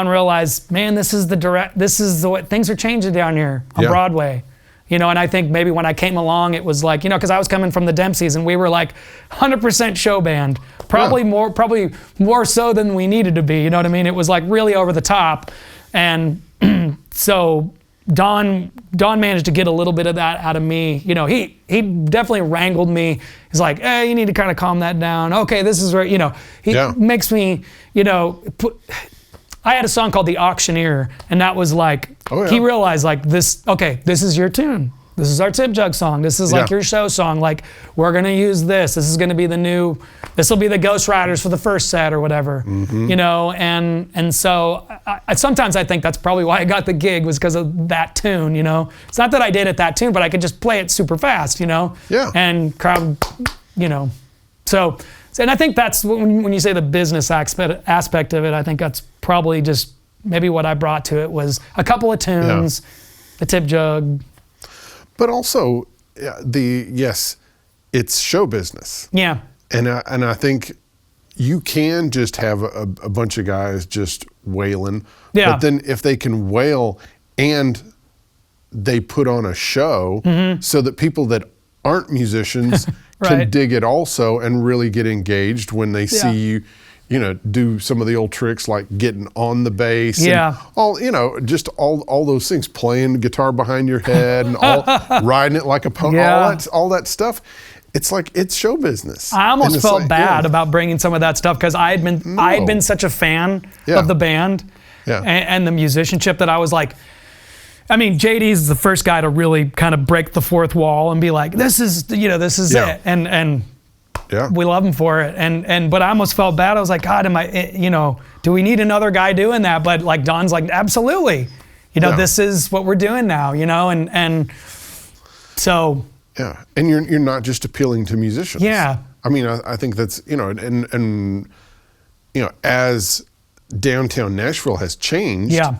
realized, man, this is the way things are changing down here on Broadway. And I think maybe when I came along, it was like, because I was coming from the Dempseies, and we were like 100% show band, probably more so than we needed to be. You know what I mean? It was like really over the top, and so Don managed to get a little bit of that out of me. He definitely wrangled me. He's like, "Hey, you need to kind of calm that down. Okay, this is where he makes me I had a song called The Auctioneer, and that was like, he realized like this is your tune. This is our tip jug song. This is like your show song. Like, we're going to use this. This is going to be this will be the Ghost Riders for the first set or whatever, and so sometimes I think that's probably why I got the gig, was because of that tune, It's not that I did it that tune, but I could just play it super fast, and crowd, so. And I think that's when you say the business aspect of it, I think that's probably just maybe what I brought to it was a couple of tunes, the tip jug. But also, it's show business. Yeah. And I think you can just have a bunch of guys just wailing. Yeah. But then if they can wail and they put on a show so that people that aren't musicians can dig it also and really get engaged when they see you, do some of the old tricks like getting on the bass and all those things, playing guitar behind your head and all riding it like a pony, all that stuff. It's like, it's show business. I almost felt bad about bringing some of that stuff because I had been such a fan of the band and the musicianship that I was like, JD's the first guy to really kind of break the fourth wall and be like, this is it. And we love him for it. But I almost felt bad. I was like, God, do we need another guy doing that? But like, Don's like, absolutely. This is what we're doing now, and so. Yeah. And you're not just appealing to musicians. Yeah. I think that's, and as downtown Nashville has changed. Yeah.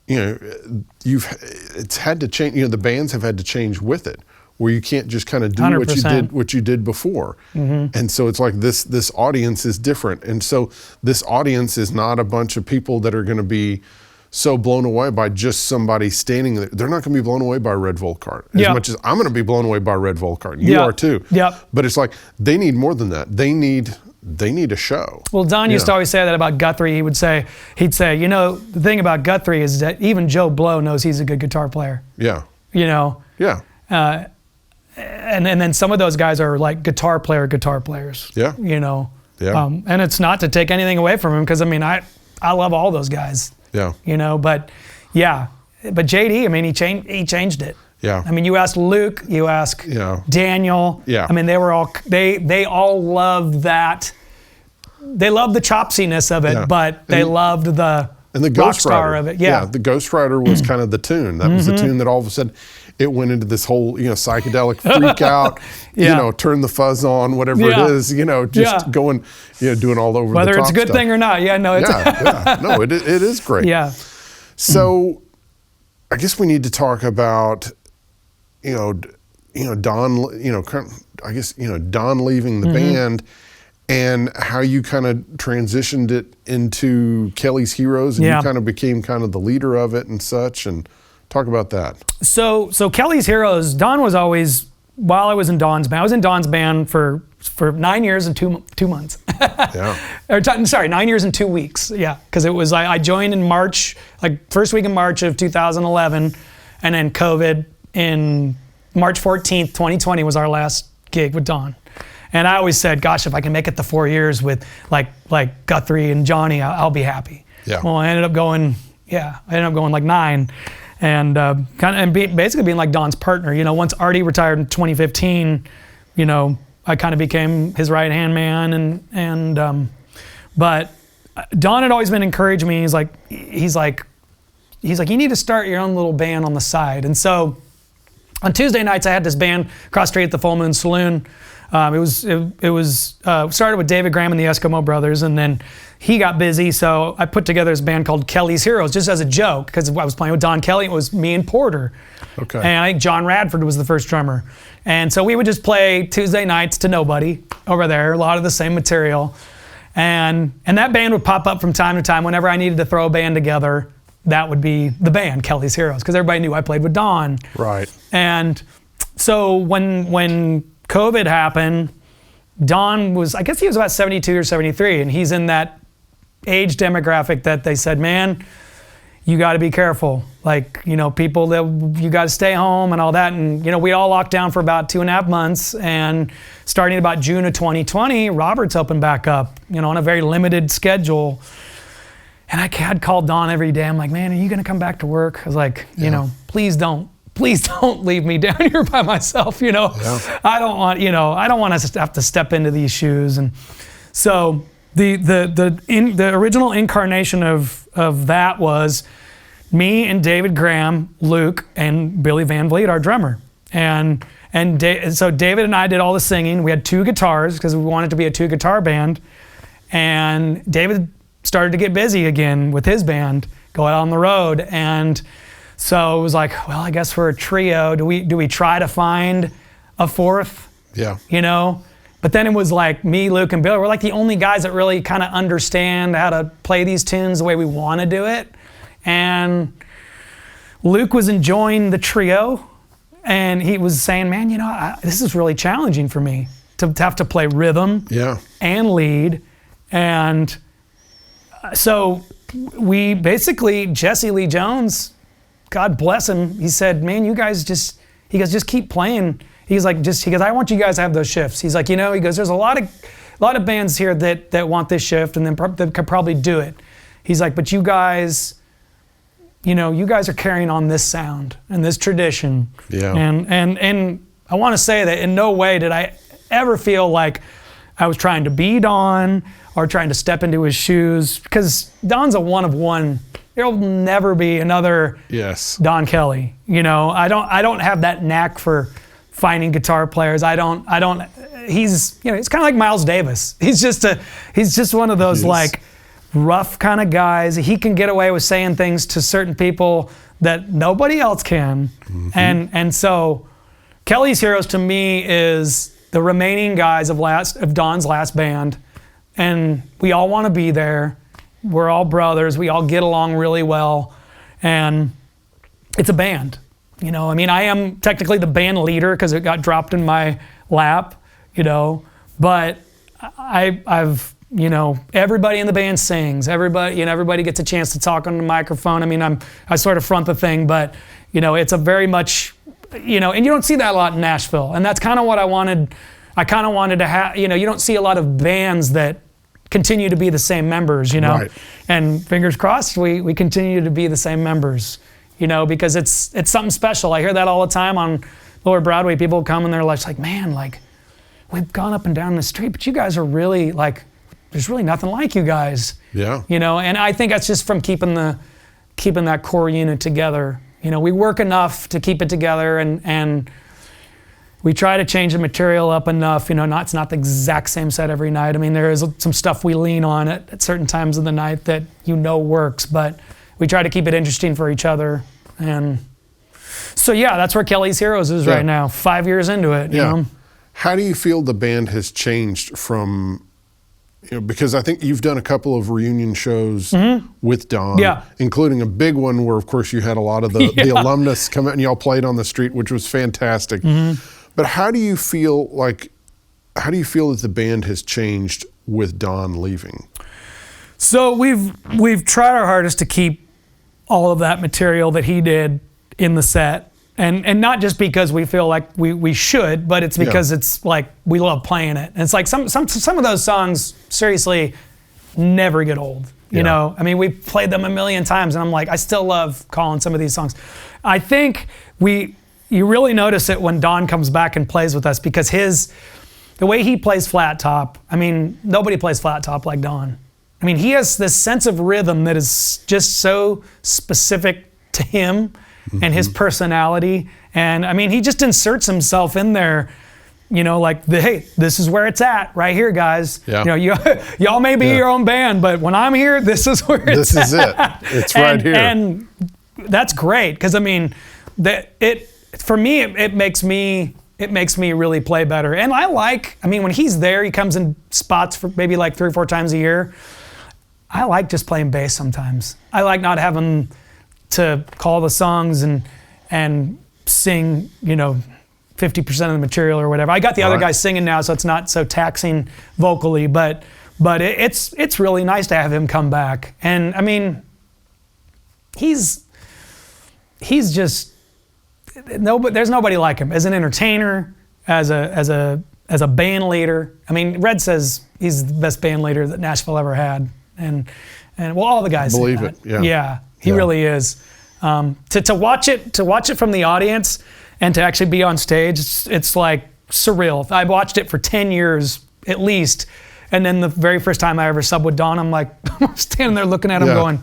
It's had to change. The bands have had to change with it, where you can't just kind of do 100%. what you did before. And so it's like this audience is different, and so this audience is not a bunch of people that are going to be so blown away by just somebody standing there. They're not going to be blown away by Red Volkart as much as I'm going to be blown away by Red Volkart. You are too. Yep. But it's like they need more than that. They need a show. Well, Don used to always say that about Guthrie. He'd say, the thing about Guthrie is that even Joe Blow knows he's a good guitar player. Yeah. Yeah. And then some of those guys are like guitar players. Yeah. Yeah. Yeah. And it's not to take anything away from him, because I mean, I love all those guys. Yeah. You know, but yeah, but JD, I mean, he changed it. Yeah. I mean, you ask Luke, you ask Daniel. Yeah. I mean, they all loved that. They loved the chopsiness of it, but they loved the rock star of it. Yeah. The Ghost Rider was kind of the tune. That was the tune that all of a sudden it went into this whole, psychedelic freak out, turn the fuzz on, whatever it is, just going, doing all over whether the top it's a good stuff. thing or not. Yeah, no, it's No, it is great. Yeah. So I guess we need to talk about, Don, Don leaving the band, and how you kind of transitioned it into Kelley's Heroes, and you kind of became kind of the leader of it and such, and talk about that. So Kelley's Heroes, Don was always, while I was in Don's band, I was in Don's band for 9 years and 2 months. Yeah. Sorry, 9 years and 2 weeks. Yeah, because it was, I joined in March, like first week in March of 2011, and then COVID in March 14th, 2020 was our last gig with Don. And I always said, gosh, if I can make it the 4 years with like Guthrie and Johnny, I'll be happy. Yeah. Well, I ended up going like 9. And basically being like Don's partner. Once Artie retired in 2015, I kind of became his right-hand man. But Don had always been encouraging me. He's like, you need to start your own little band on the side. And so on Tuesday nights, I had this band across street at the Full Moon Saloon. It was started with David Graham and the Eskimo Brothers, and then he got busy, so I put together this band called Kelley's Heroes, just as a joke, because I was playing with Don Kelley. It was me and Porter. Okay. And I think John Radford was the first drummer. And so we would just play Tuesday nights to nobody over there, a lot of the same material. And that band would pop up from time to time whenever I needed to throw a band together. That would be the band, Kelley's Heroes, because everybody knew I played with Don. Right. And so when COVID happened, Don was, I guess he was about 72 or 73, and he's in that age demographic that they said, man, you got to be careful. People that you got to stay home and all that. And, we all locked down for about 2.5 months. And starting about June of 2020, Roberts opened back up, on a very limited schedule. And I had called Don every day. I'm like, man, are you going to come back to work? I was like, please don't leave me down here by myself. Yeah. I don't want us to have to step into these shoes. And so the original incarnation of that was me and David Graham, Luke, and Billy Van Vliet, our drummer. And so David and I did all the singing. We had 2 guitars because we wanted to be a 2-guitar band. And David started to get busy again with his band, go out on the road. And so it was like, well, I guess we're a trio. Do we try to find a fourth? Yeah. But then it was like me, Luke, and Bill. We're like the only guys that really kind of understand how to play these tunes the way we want to do it. And Luke was enjoying the trio, and he was saying, man, this is really challenging for me to have to play rhythm and lead. And so we basically, Jesse Lee Jones, God bless him, he said, man, you guys just keep playing. He goes, I want you guys to have those shifts. He's like, he goes, there's a lot of bands here that want this shift and then that could probably do it. He's like, but you guys are carrying on this sound and this tradition. Yeah. And I want to say that in no way did I ever feel like I was trying to be Don or trying to step into his shoes, because Don's a one of one. There'll never be another Don Kelley. I don't have that knack for finding guitar players. He's kind of like Miles Davis. He's just one of those rough kind of guys. He can get away with saying things to certain people that nobody else can. Mm-hmm. And so Kelley's Heroes to me is the remaining guys of Don's last band. And we all want to be there. We're all brothers. We all get along really well. And it's a band. I am technically the band leader because it got dropped in my lap, but I've everybody in the band sings. Everybody gets a chance to talk on the microphone. I sort of front the thing, but it's a very much, and you don't see that a lot in Nashville. And that's kind of what I wanted. I kind of wanted to have, you don't see a lot of bands that continue to be the same members, you know? Right. And fingers crossed, we continue to be the same members, you know, because it's something special. I hear that all the time on Lower Broadway. People come and they're like, man, like, we've gone up and down the street, but you guys are really like, there's really nothing like you guys. Yeah. You know, and I think that's just from keeping that core unit together. You know, we work enough to keep it together, and we try to change the material up enough. You know, it's not the exact same set every night. I mean, there is some stuff we lean on at certain times of the night that works, but we try to keep it interesting for each other. And so, yeah, that's where Kelly's Heroes is right now, 5 years into it. You know? How do you feel the band has changed from, you know, because I think you've done a couple of reunion shows with Don, including a big one where, of course, you had a lot of the alumnus come out and y'all played on the street, which was fantastic. But how do you feel that the band has changed with Don leaving? So we've tried our hardest to keep all of that material that he did in the set. And not just because we feel like we should, but it's because it's like we love playing it. And it's like some of those songs seriously never get old. You know, I mean, we've played them a million times, and I'm like, I still love calling some of these songs. I think you really notice it when Don comes back and plays with us, because the way he plays flat top, I mean, nobody plays flat top like Don. I mean, he has this sense of rhythm that is just so specific to him and his personality. And I mean, he just inserts himself in there, you know, like, hey, this is where it's at right here, guys. You know, y'all may be your own band, but when I'm here, this is where it's at. This is it. It's right here. And that's great, because I mean, for me, it makes me really play better. And I mean, when he's there, he comes in spots for maybe like 3 or 4 times a year. I like just playing bass sometimes. I like not having to call the songs and sing, you know, 50% of the material or whatever. I got the other guy singing now, so it's not so taxing vocally, but it's really nice to have him come back. And I mean, he's just there's nobody like him as an entertainer, as a band leader. I mean, Red says he's the best band leader that Nashville ever had, and well, all the guys believe say it. that. Yeah. He really is. To watch it from the audience and to actually be on stage, it's like surreal. I've watched it for 10 years at least, and then the very first time I ever subbed with Don, I'm like, I'm standing there looking at him going,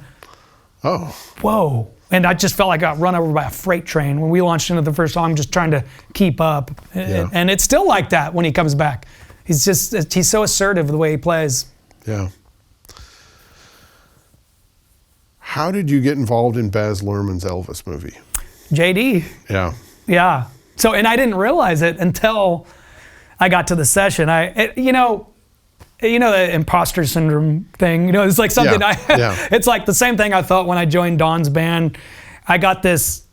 oh, whoa. And I just felt like I got run over by a freight train when we launched into the first song, just trying to keep up. And it's still like that when he comes back. He's so assertive the way he plays. Yeah. How did you get involved in Baz Luhrmann's Elvis movie? JD. Yeah. Yeah. So, and I didn't realize it until I got to the session. You know the imposter syndrome thing. You know, it's like something it's like the same thing I felt when I joined Don's band. I got this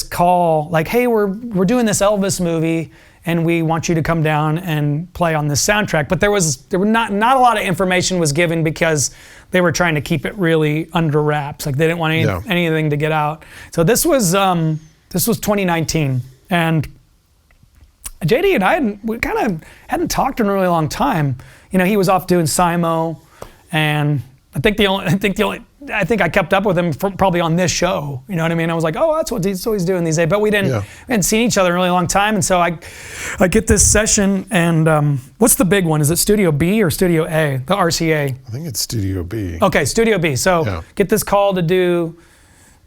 call like, hey, we're doing this Elvis movie, and we want you to come down and play on this soundtrack. But there were not a lot of information was given, because they were trying to keep it really under wraps. Like, they didn't want anything to get out. So this was 2019, and JD and I hadn't talked in a really long time. You know, he was off doing Simo, and I think I kept up with him probably on this show. You know what I mean? I was like, oh, that's what he's doing these days. But we hadn't seen each other in a really long time. And so I get this session, and what's the big one? Is it Studio B or Studio A? The RCA? I think it's Studio B. Okay, Studio B. So get this call to do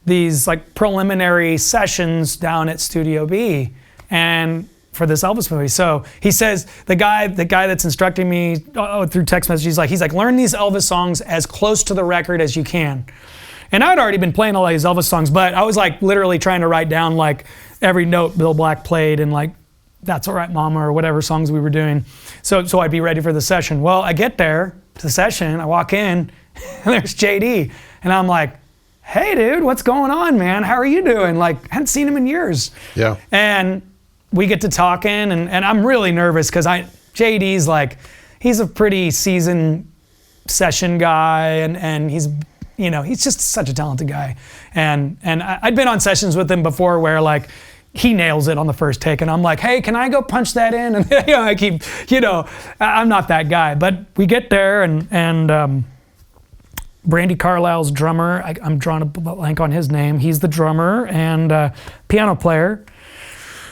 these like preliminary sessions down at Studio B, and for this Elvis movie. So he says, the guy that's instructing me through text messages, he's like, learn these Elvis songs as close to the record as you can. And I'd already been playing all these Elvis songs, but I was like literally trying to write down like every note Bill Black played, and like That's All Right Mama or whatever songs we were doing. So I'd be ready for the session. Well, I get there to the session, I walk in, and there's JD. And I'm like, hey dude, what's going on, man? How are you doing? Like, hadn't seen him in years. Yeah. And we get to talking, and I'm really nervous because JD's like, he's a pretty seasoned session guy, and he's just such a talented guy. And I'd been on sessions with him before where like, he nails it on the first take, and I'm like, hey, can I go punch that in? And I keep, I'm not that guy. But we get there, and Brandy Carlisle's drummer, I'm drawing a blank on his name. He's the drummer and piano player.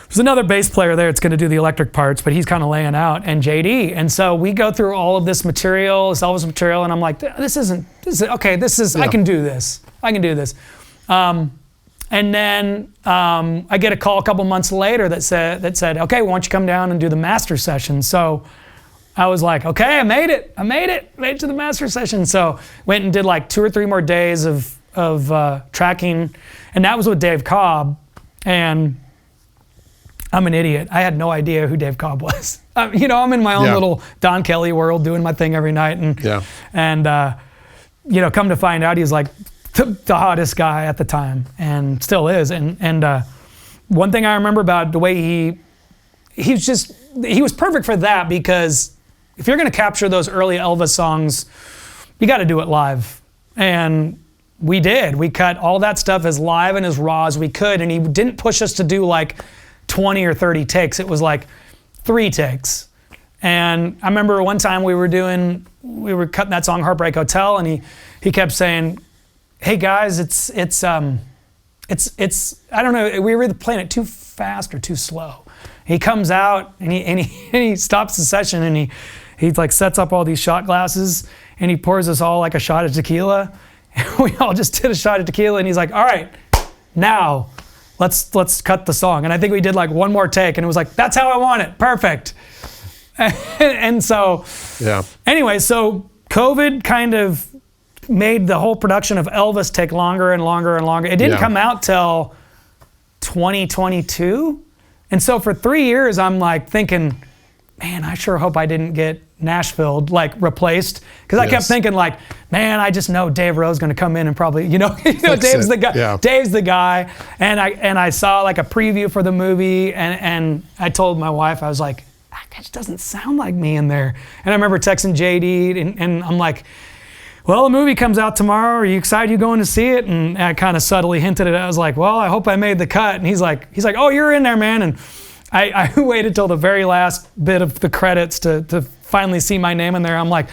There's another bass player there that's going to do the electric parts, but he's kind of laying out, and JD. And so we go through all of this material, this Elvis material, and I'm like, I can do this. I can do this. And then I get a call a couple months later that said, okay, why don't you come down and do the master session? So I was like, okay, I made it to the master session. So went and did like 2 or 3 more days of tracking, and that was with Dave Cobb. And I'm an idiot. I had no idea who Dave Cobb was. I'm in my own little Don Kelley world, doing my thing every night, and come to find out, he's like the hottest guy at the time, and still is. And one thing I remember about the way he was perfect for that, because if you're going to capture those early Elvis songs, you got to do it live. And we did. We cut all that stuff as live and as raw as we could, and he didn't push us to do like 20 or 30 takes. It was like 3 takes. And I remember one time we were cutting that song Heartbreak Hotel, and he kept saying, hey guys, it's I don't know, we were either playing it too fast or too slow. He comes out and he stops the session, and he like sets up all these shot glasses, and he pours us all like a shot of tequila. And we all just did a shot of tequila, and he's like, all right, now let's cut the song. And I think we did like 1 more take, and it was like, that's how I want it, perfect. And so anyway, so COVID kind of made the whole production of Elvis take longer and longer and longer. It didn't come out till 2022. And so for 3 years, I'm like thinking, man, I sure hope I didn't get Nashville like replaced. Because I kept thinking like, man, I just know Dave Rowe's going to come in and probably, Dave's the guy. Yeah. Dave's the guy. And I saw like a preview for the movie, and I told my wife, I was like, that just doesn't sound like me in there. And I remember texting JD, and I'm like, well, the movie comes out tomorrow. Are you excited? You going to see it? And I kind of subtly hinted at it. I was like, well, I hope I made the cut. And he's like, oh, you're in there, man. And I waited till the very last bit of the credits to finally see my name in there. I'm like,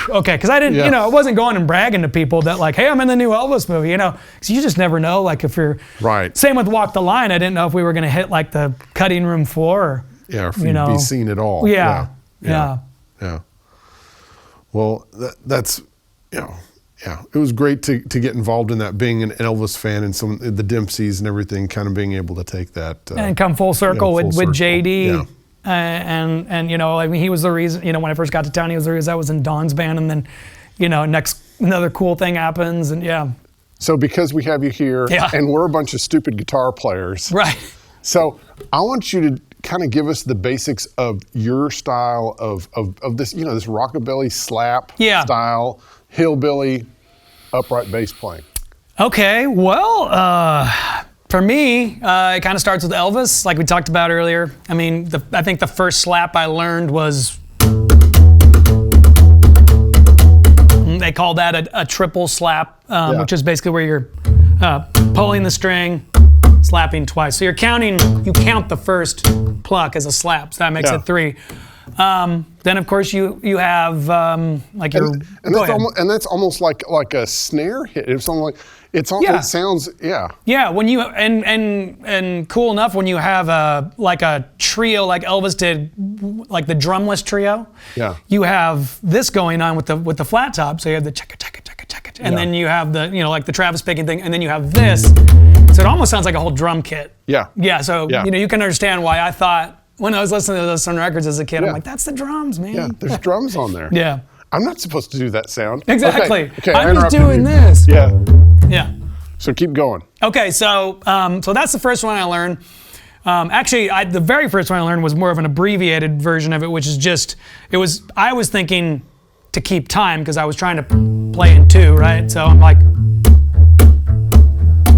okay, because I didn't, I wasn't going and bragging to people that like, hey, I'm in the new Elvis movie, because you just never know. Like if you're right. Same with Walk the Line. I didn't know if we were going to hit like the cutting room floor, or or if you'd be seen at all. Yeah. Well, that's. It was great to get involved in that, being an Elvis fan, and some the Dempseies and everything, kind of being able to take that and come full circle with JD. And he was the reason. When I first got to town, he was the reason I was in Don's band, and then, another cool thing happens, and So because we have you here, and we're a bunch of stupid guitar players, right? So I want you to kind of give us the basics of your style of this, this rockabilly slap style, hillbilly, upright bass playing. Okay, well, for me, it kind of starts with Elvis, like we talked about earlier. I mean, I think the first slap I learned was, they call that a triple slap, which is basically where you're pulling the string, slapping twice. So you count the first pluck as a slap, so that makes it 3. Then of course you have like your and that's almost like a snare hit. It sounds when you and cool enough when you have a trio like Elvis did, like the drumless trio. Yeah. You have this going on with the flat top, so you have the checka checka checka checka, and then you have the like the Travis picking thing, and then you have this. So it almost sounds like a whole drum kit. Yeah. Yeah. So you can understand why I thought, when I was listening to those Sun records as a kid, I'm like, that's the drums, man. Yeah, there's drums on there. Yeah. I'm not supposed to do that sound. Exactly. Okay, I'm just doing this. Yeah. Yeah. So keep going. Okay, so that's the first one I learned. Actually, the very first one I learned was more of an abbreviated version of it, which is I was thinking to keep time, because I was trying to play in 2, right? So I'm like,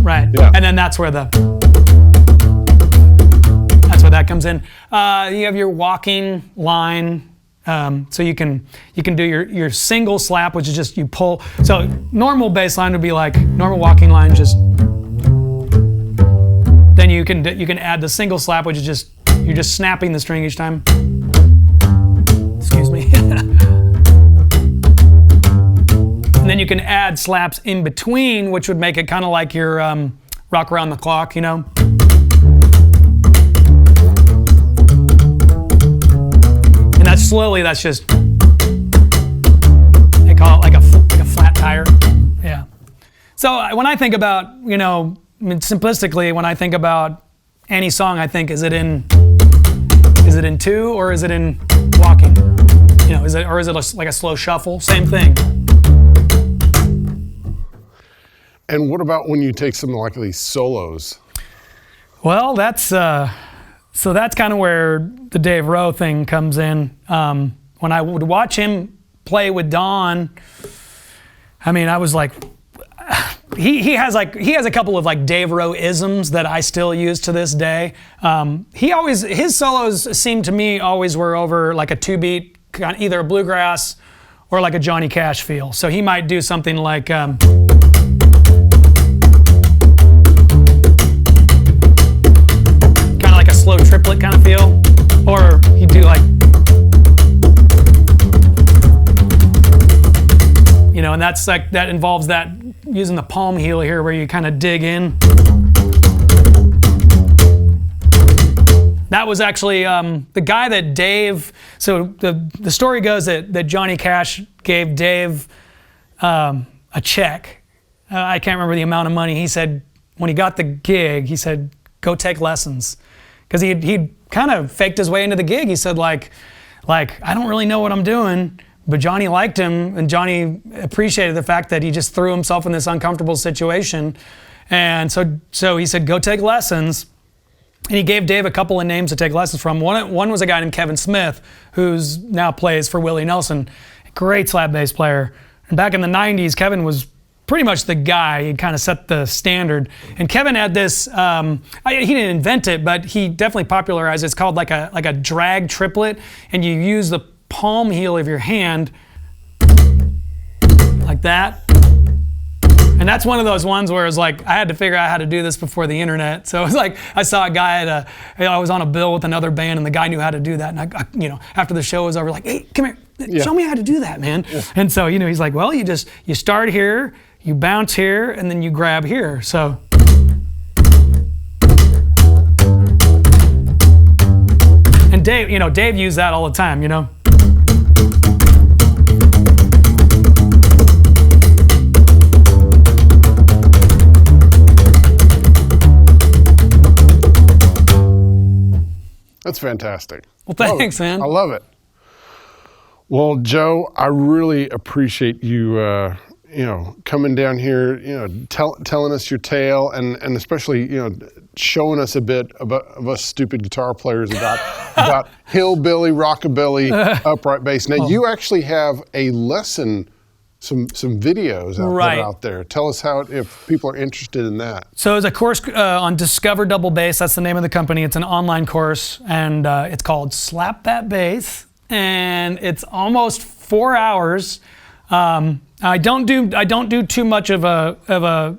right. Yeah. And then that's where that comes in. You have your walking line, so you can do your single slap, which is just you pull. So normal bass line would be like normal walking line, just Then you can add the single slap, which is just you're just snapping the string each time. Excuse me. And then you can add slaps in between, which would make it kind of like your rock around the clock, you know. And that's slowly. That's just they call it like a flat tire. Yeah. So when I think about, you know, I mean, simplistically, when I think about any song, I think is it in two or is it in walking? You know, is it like a slow shuffle? Same thing. And what about when you take something like these solos? Well, that's so that's kind of where the Dave Rowe thing comes in. When I would watch him play with Don, I mean, I was like, he has a couple of like Dave Rowe isms that I still use to this day. His solos seem to me always were over like a 2-beat, either a bluegrass or like a Johnny Cash feel. So he might do something like. Slow triplet kind of feel, or you do like, you know, and that's like that involves that using the palm heel here where you kind of dig in. That was actually the guy that Dave. So the story goes that Johnny Cash gave Dave a check. I can't remember the amount of money. He said when he got the gig, he said, "Go take lessons." Because he'd kind of faked his way into the gig. He said, like, I don't really know what I'm doing, but Johnny liked him, and Johnny appreciated the fact that he just threw himself in this uncomfortable situation. And so he said, go take lessons. And he gave Dave a couple of names to take lessons from. One was a guy named Kevin Smith, who's now plays for Willie Nelson. Great slap bass player. And back in the 90s, Kevin was pretty much the guy. He kind of set the standard. And Kevin had this, he didn't invent it, but he definitely popularized it. It's called like a drag triplet, and you use the palm heel of your hand like that. And that's one of those ones where it's like, I had to figure out how to do this before the internet. So it was like, I saw a guy I was on a bill with another band, and the guy knew how to do that. And I you know, after the show was over, like, hey, come here, show me how to do that, man. Yeah. And so, you know, he's like, well, you start here, you bounce here, and then you grab here. So. And Dave used that all the time, you know. That's fantastic. Well, thanks, man. I love it. Well, Joe, I really appreciate you, coming down here, telling us your tale, and especially, showing us a bit of us stupid guitar players about hillbilly, rockabilly, upright bass. Now, you actually have a lesson, some videos out there. Tell us how, if people are interested in that. So there's a course on Discover Double Bass. That's the name of the company. It's an online course, and it's called Slap That Bass, and it's almost 4 hours. I don't do too much of a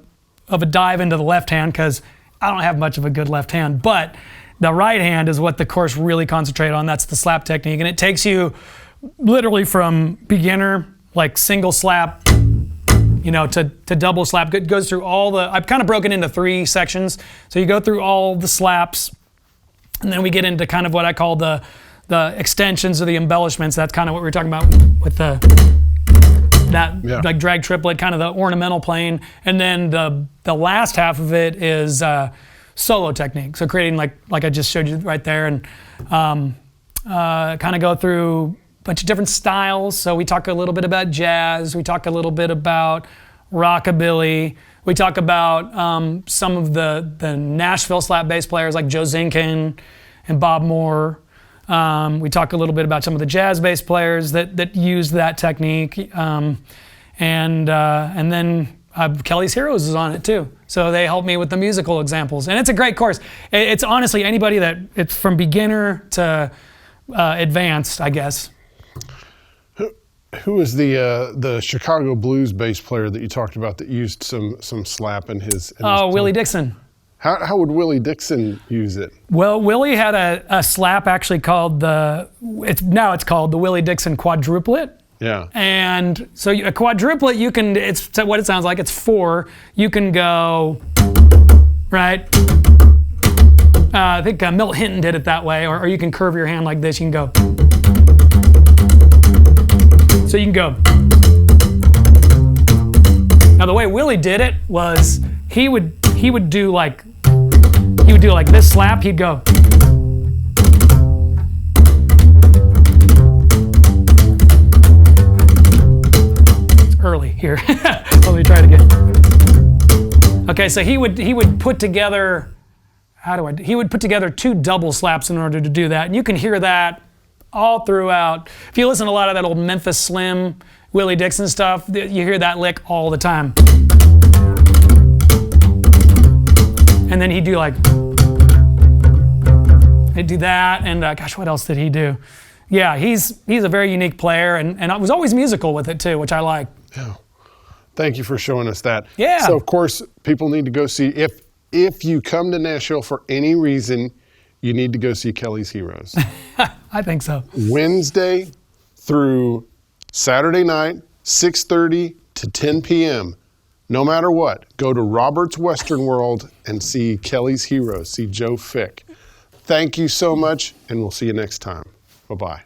dive into the left hand because I don't have much of a good left hand. But the right hand is what the course really concentrates on. That's the slap technique, and it takes you literally from beginner, like single slap, to double slap. It goes through all the. I've kind of broken into 3 sections. So you go through all the slaps, and then we get into kind of what I call the extensions or the embellishments. That's kind of what we were talking about with like drag triplet, kind of the ornamental playing, and then the last half of it is solo technique. So creating like I just showed you right there, and kind of go through a bunch of different styles. So we talk a little bit about jazz. We talk a little bit about rockabilly. We talk about some of the Nashville slap bass players like Joe Zinkin and Bob Moore. We talk a little bit about some of the jazz bass players that use that technique, and then Kelly's Heroes is on it too. So they help me with the musical examples, and it's a great course. It's honestly anybody it's from beginner to advanced, I guess. Who is the Chicago blues bass player that you talked about that used some slap in his? Willie Dixon. How would Willie Dixon use it? Well, Willie had a slap actually called it's called the Willie Dixon quadruplet. Yeah. And so a quadruplet, it's what it sounds like. It's 4. You can go, right? I think Milt Hinton did it that way, or you can curve your hand like this. You can go. So you can go. Now the way Willie did it was he would do like this slap. He'd go. It's early here. Let me try it again. Okay, so he would put together. He would put together 2 double slaps in order to do that, and you can hear that all throughout. If you listen to a lot of that old Memphis Slim, Willie Dixon stuff, you hear that lick all the time. And then he'd do that, and gosh, what else did he do? Yeah, he's a very unique player, and I was always musical with it too, which I like. Yeah. Thank you for showing us that. Yeah. So of course, people need to go see, if you come to Nashville for any reason, you need to go see Kelley's Heroes. I think so. Wednesday through Saturday night, 6:30 to 10 p.m. No matter what, go to Robert's Western World and see Kelley's Heroes, see Joe Fick. Thank you so much, and we'll see you next time. Bye-bye.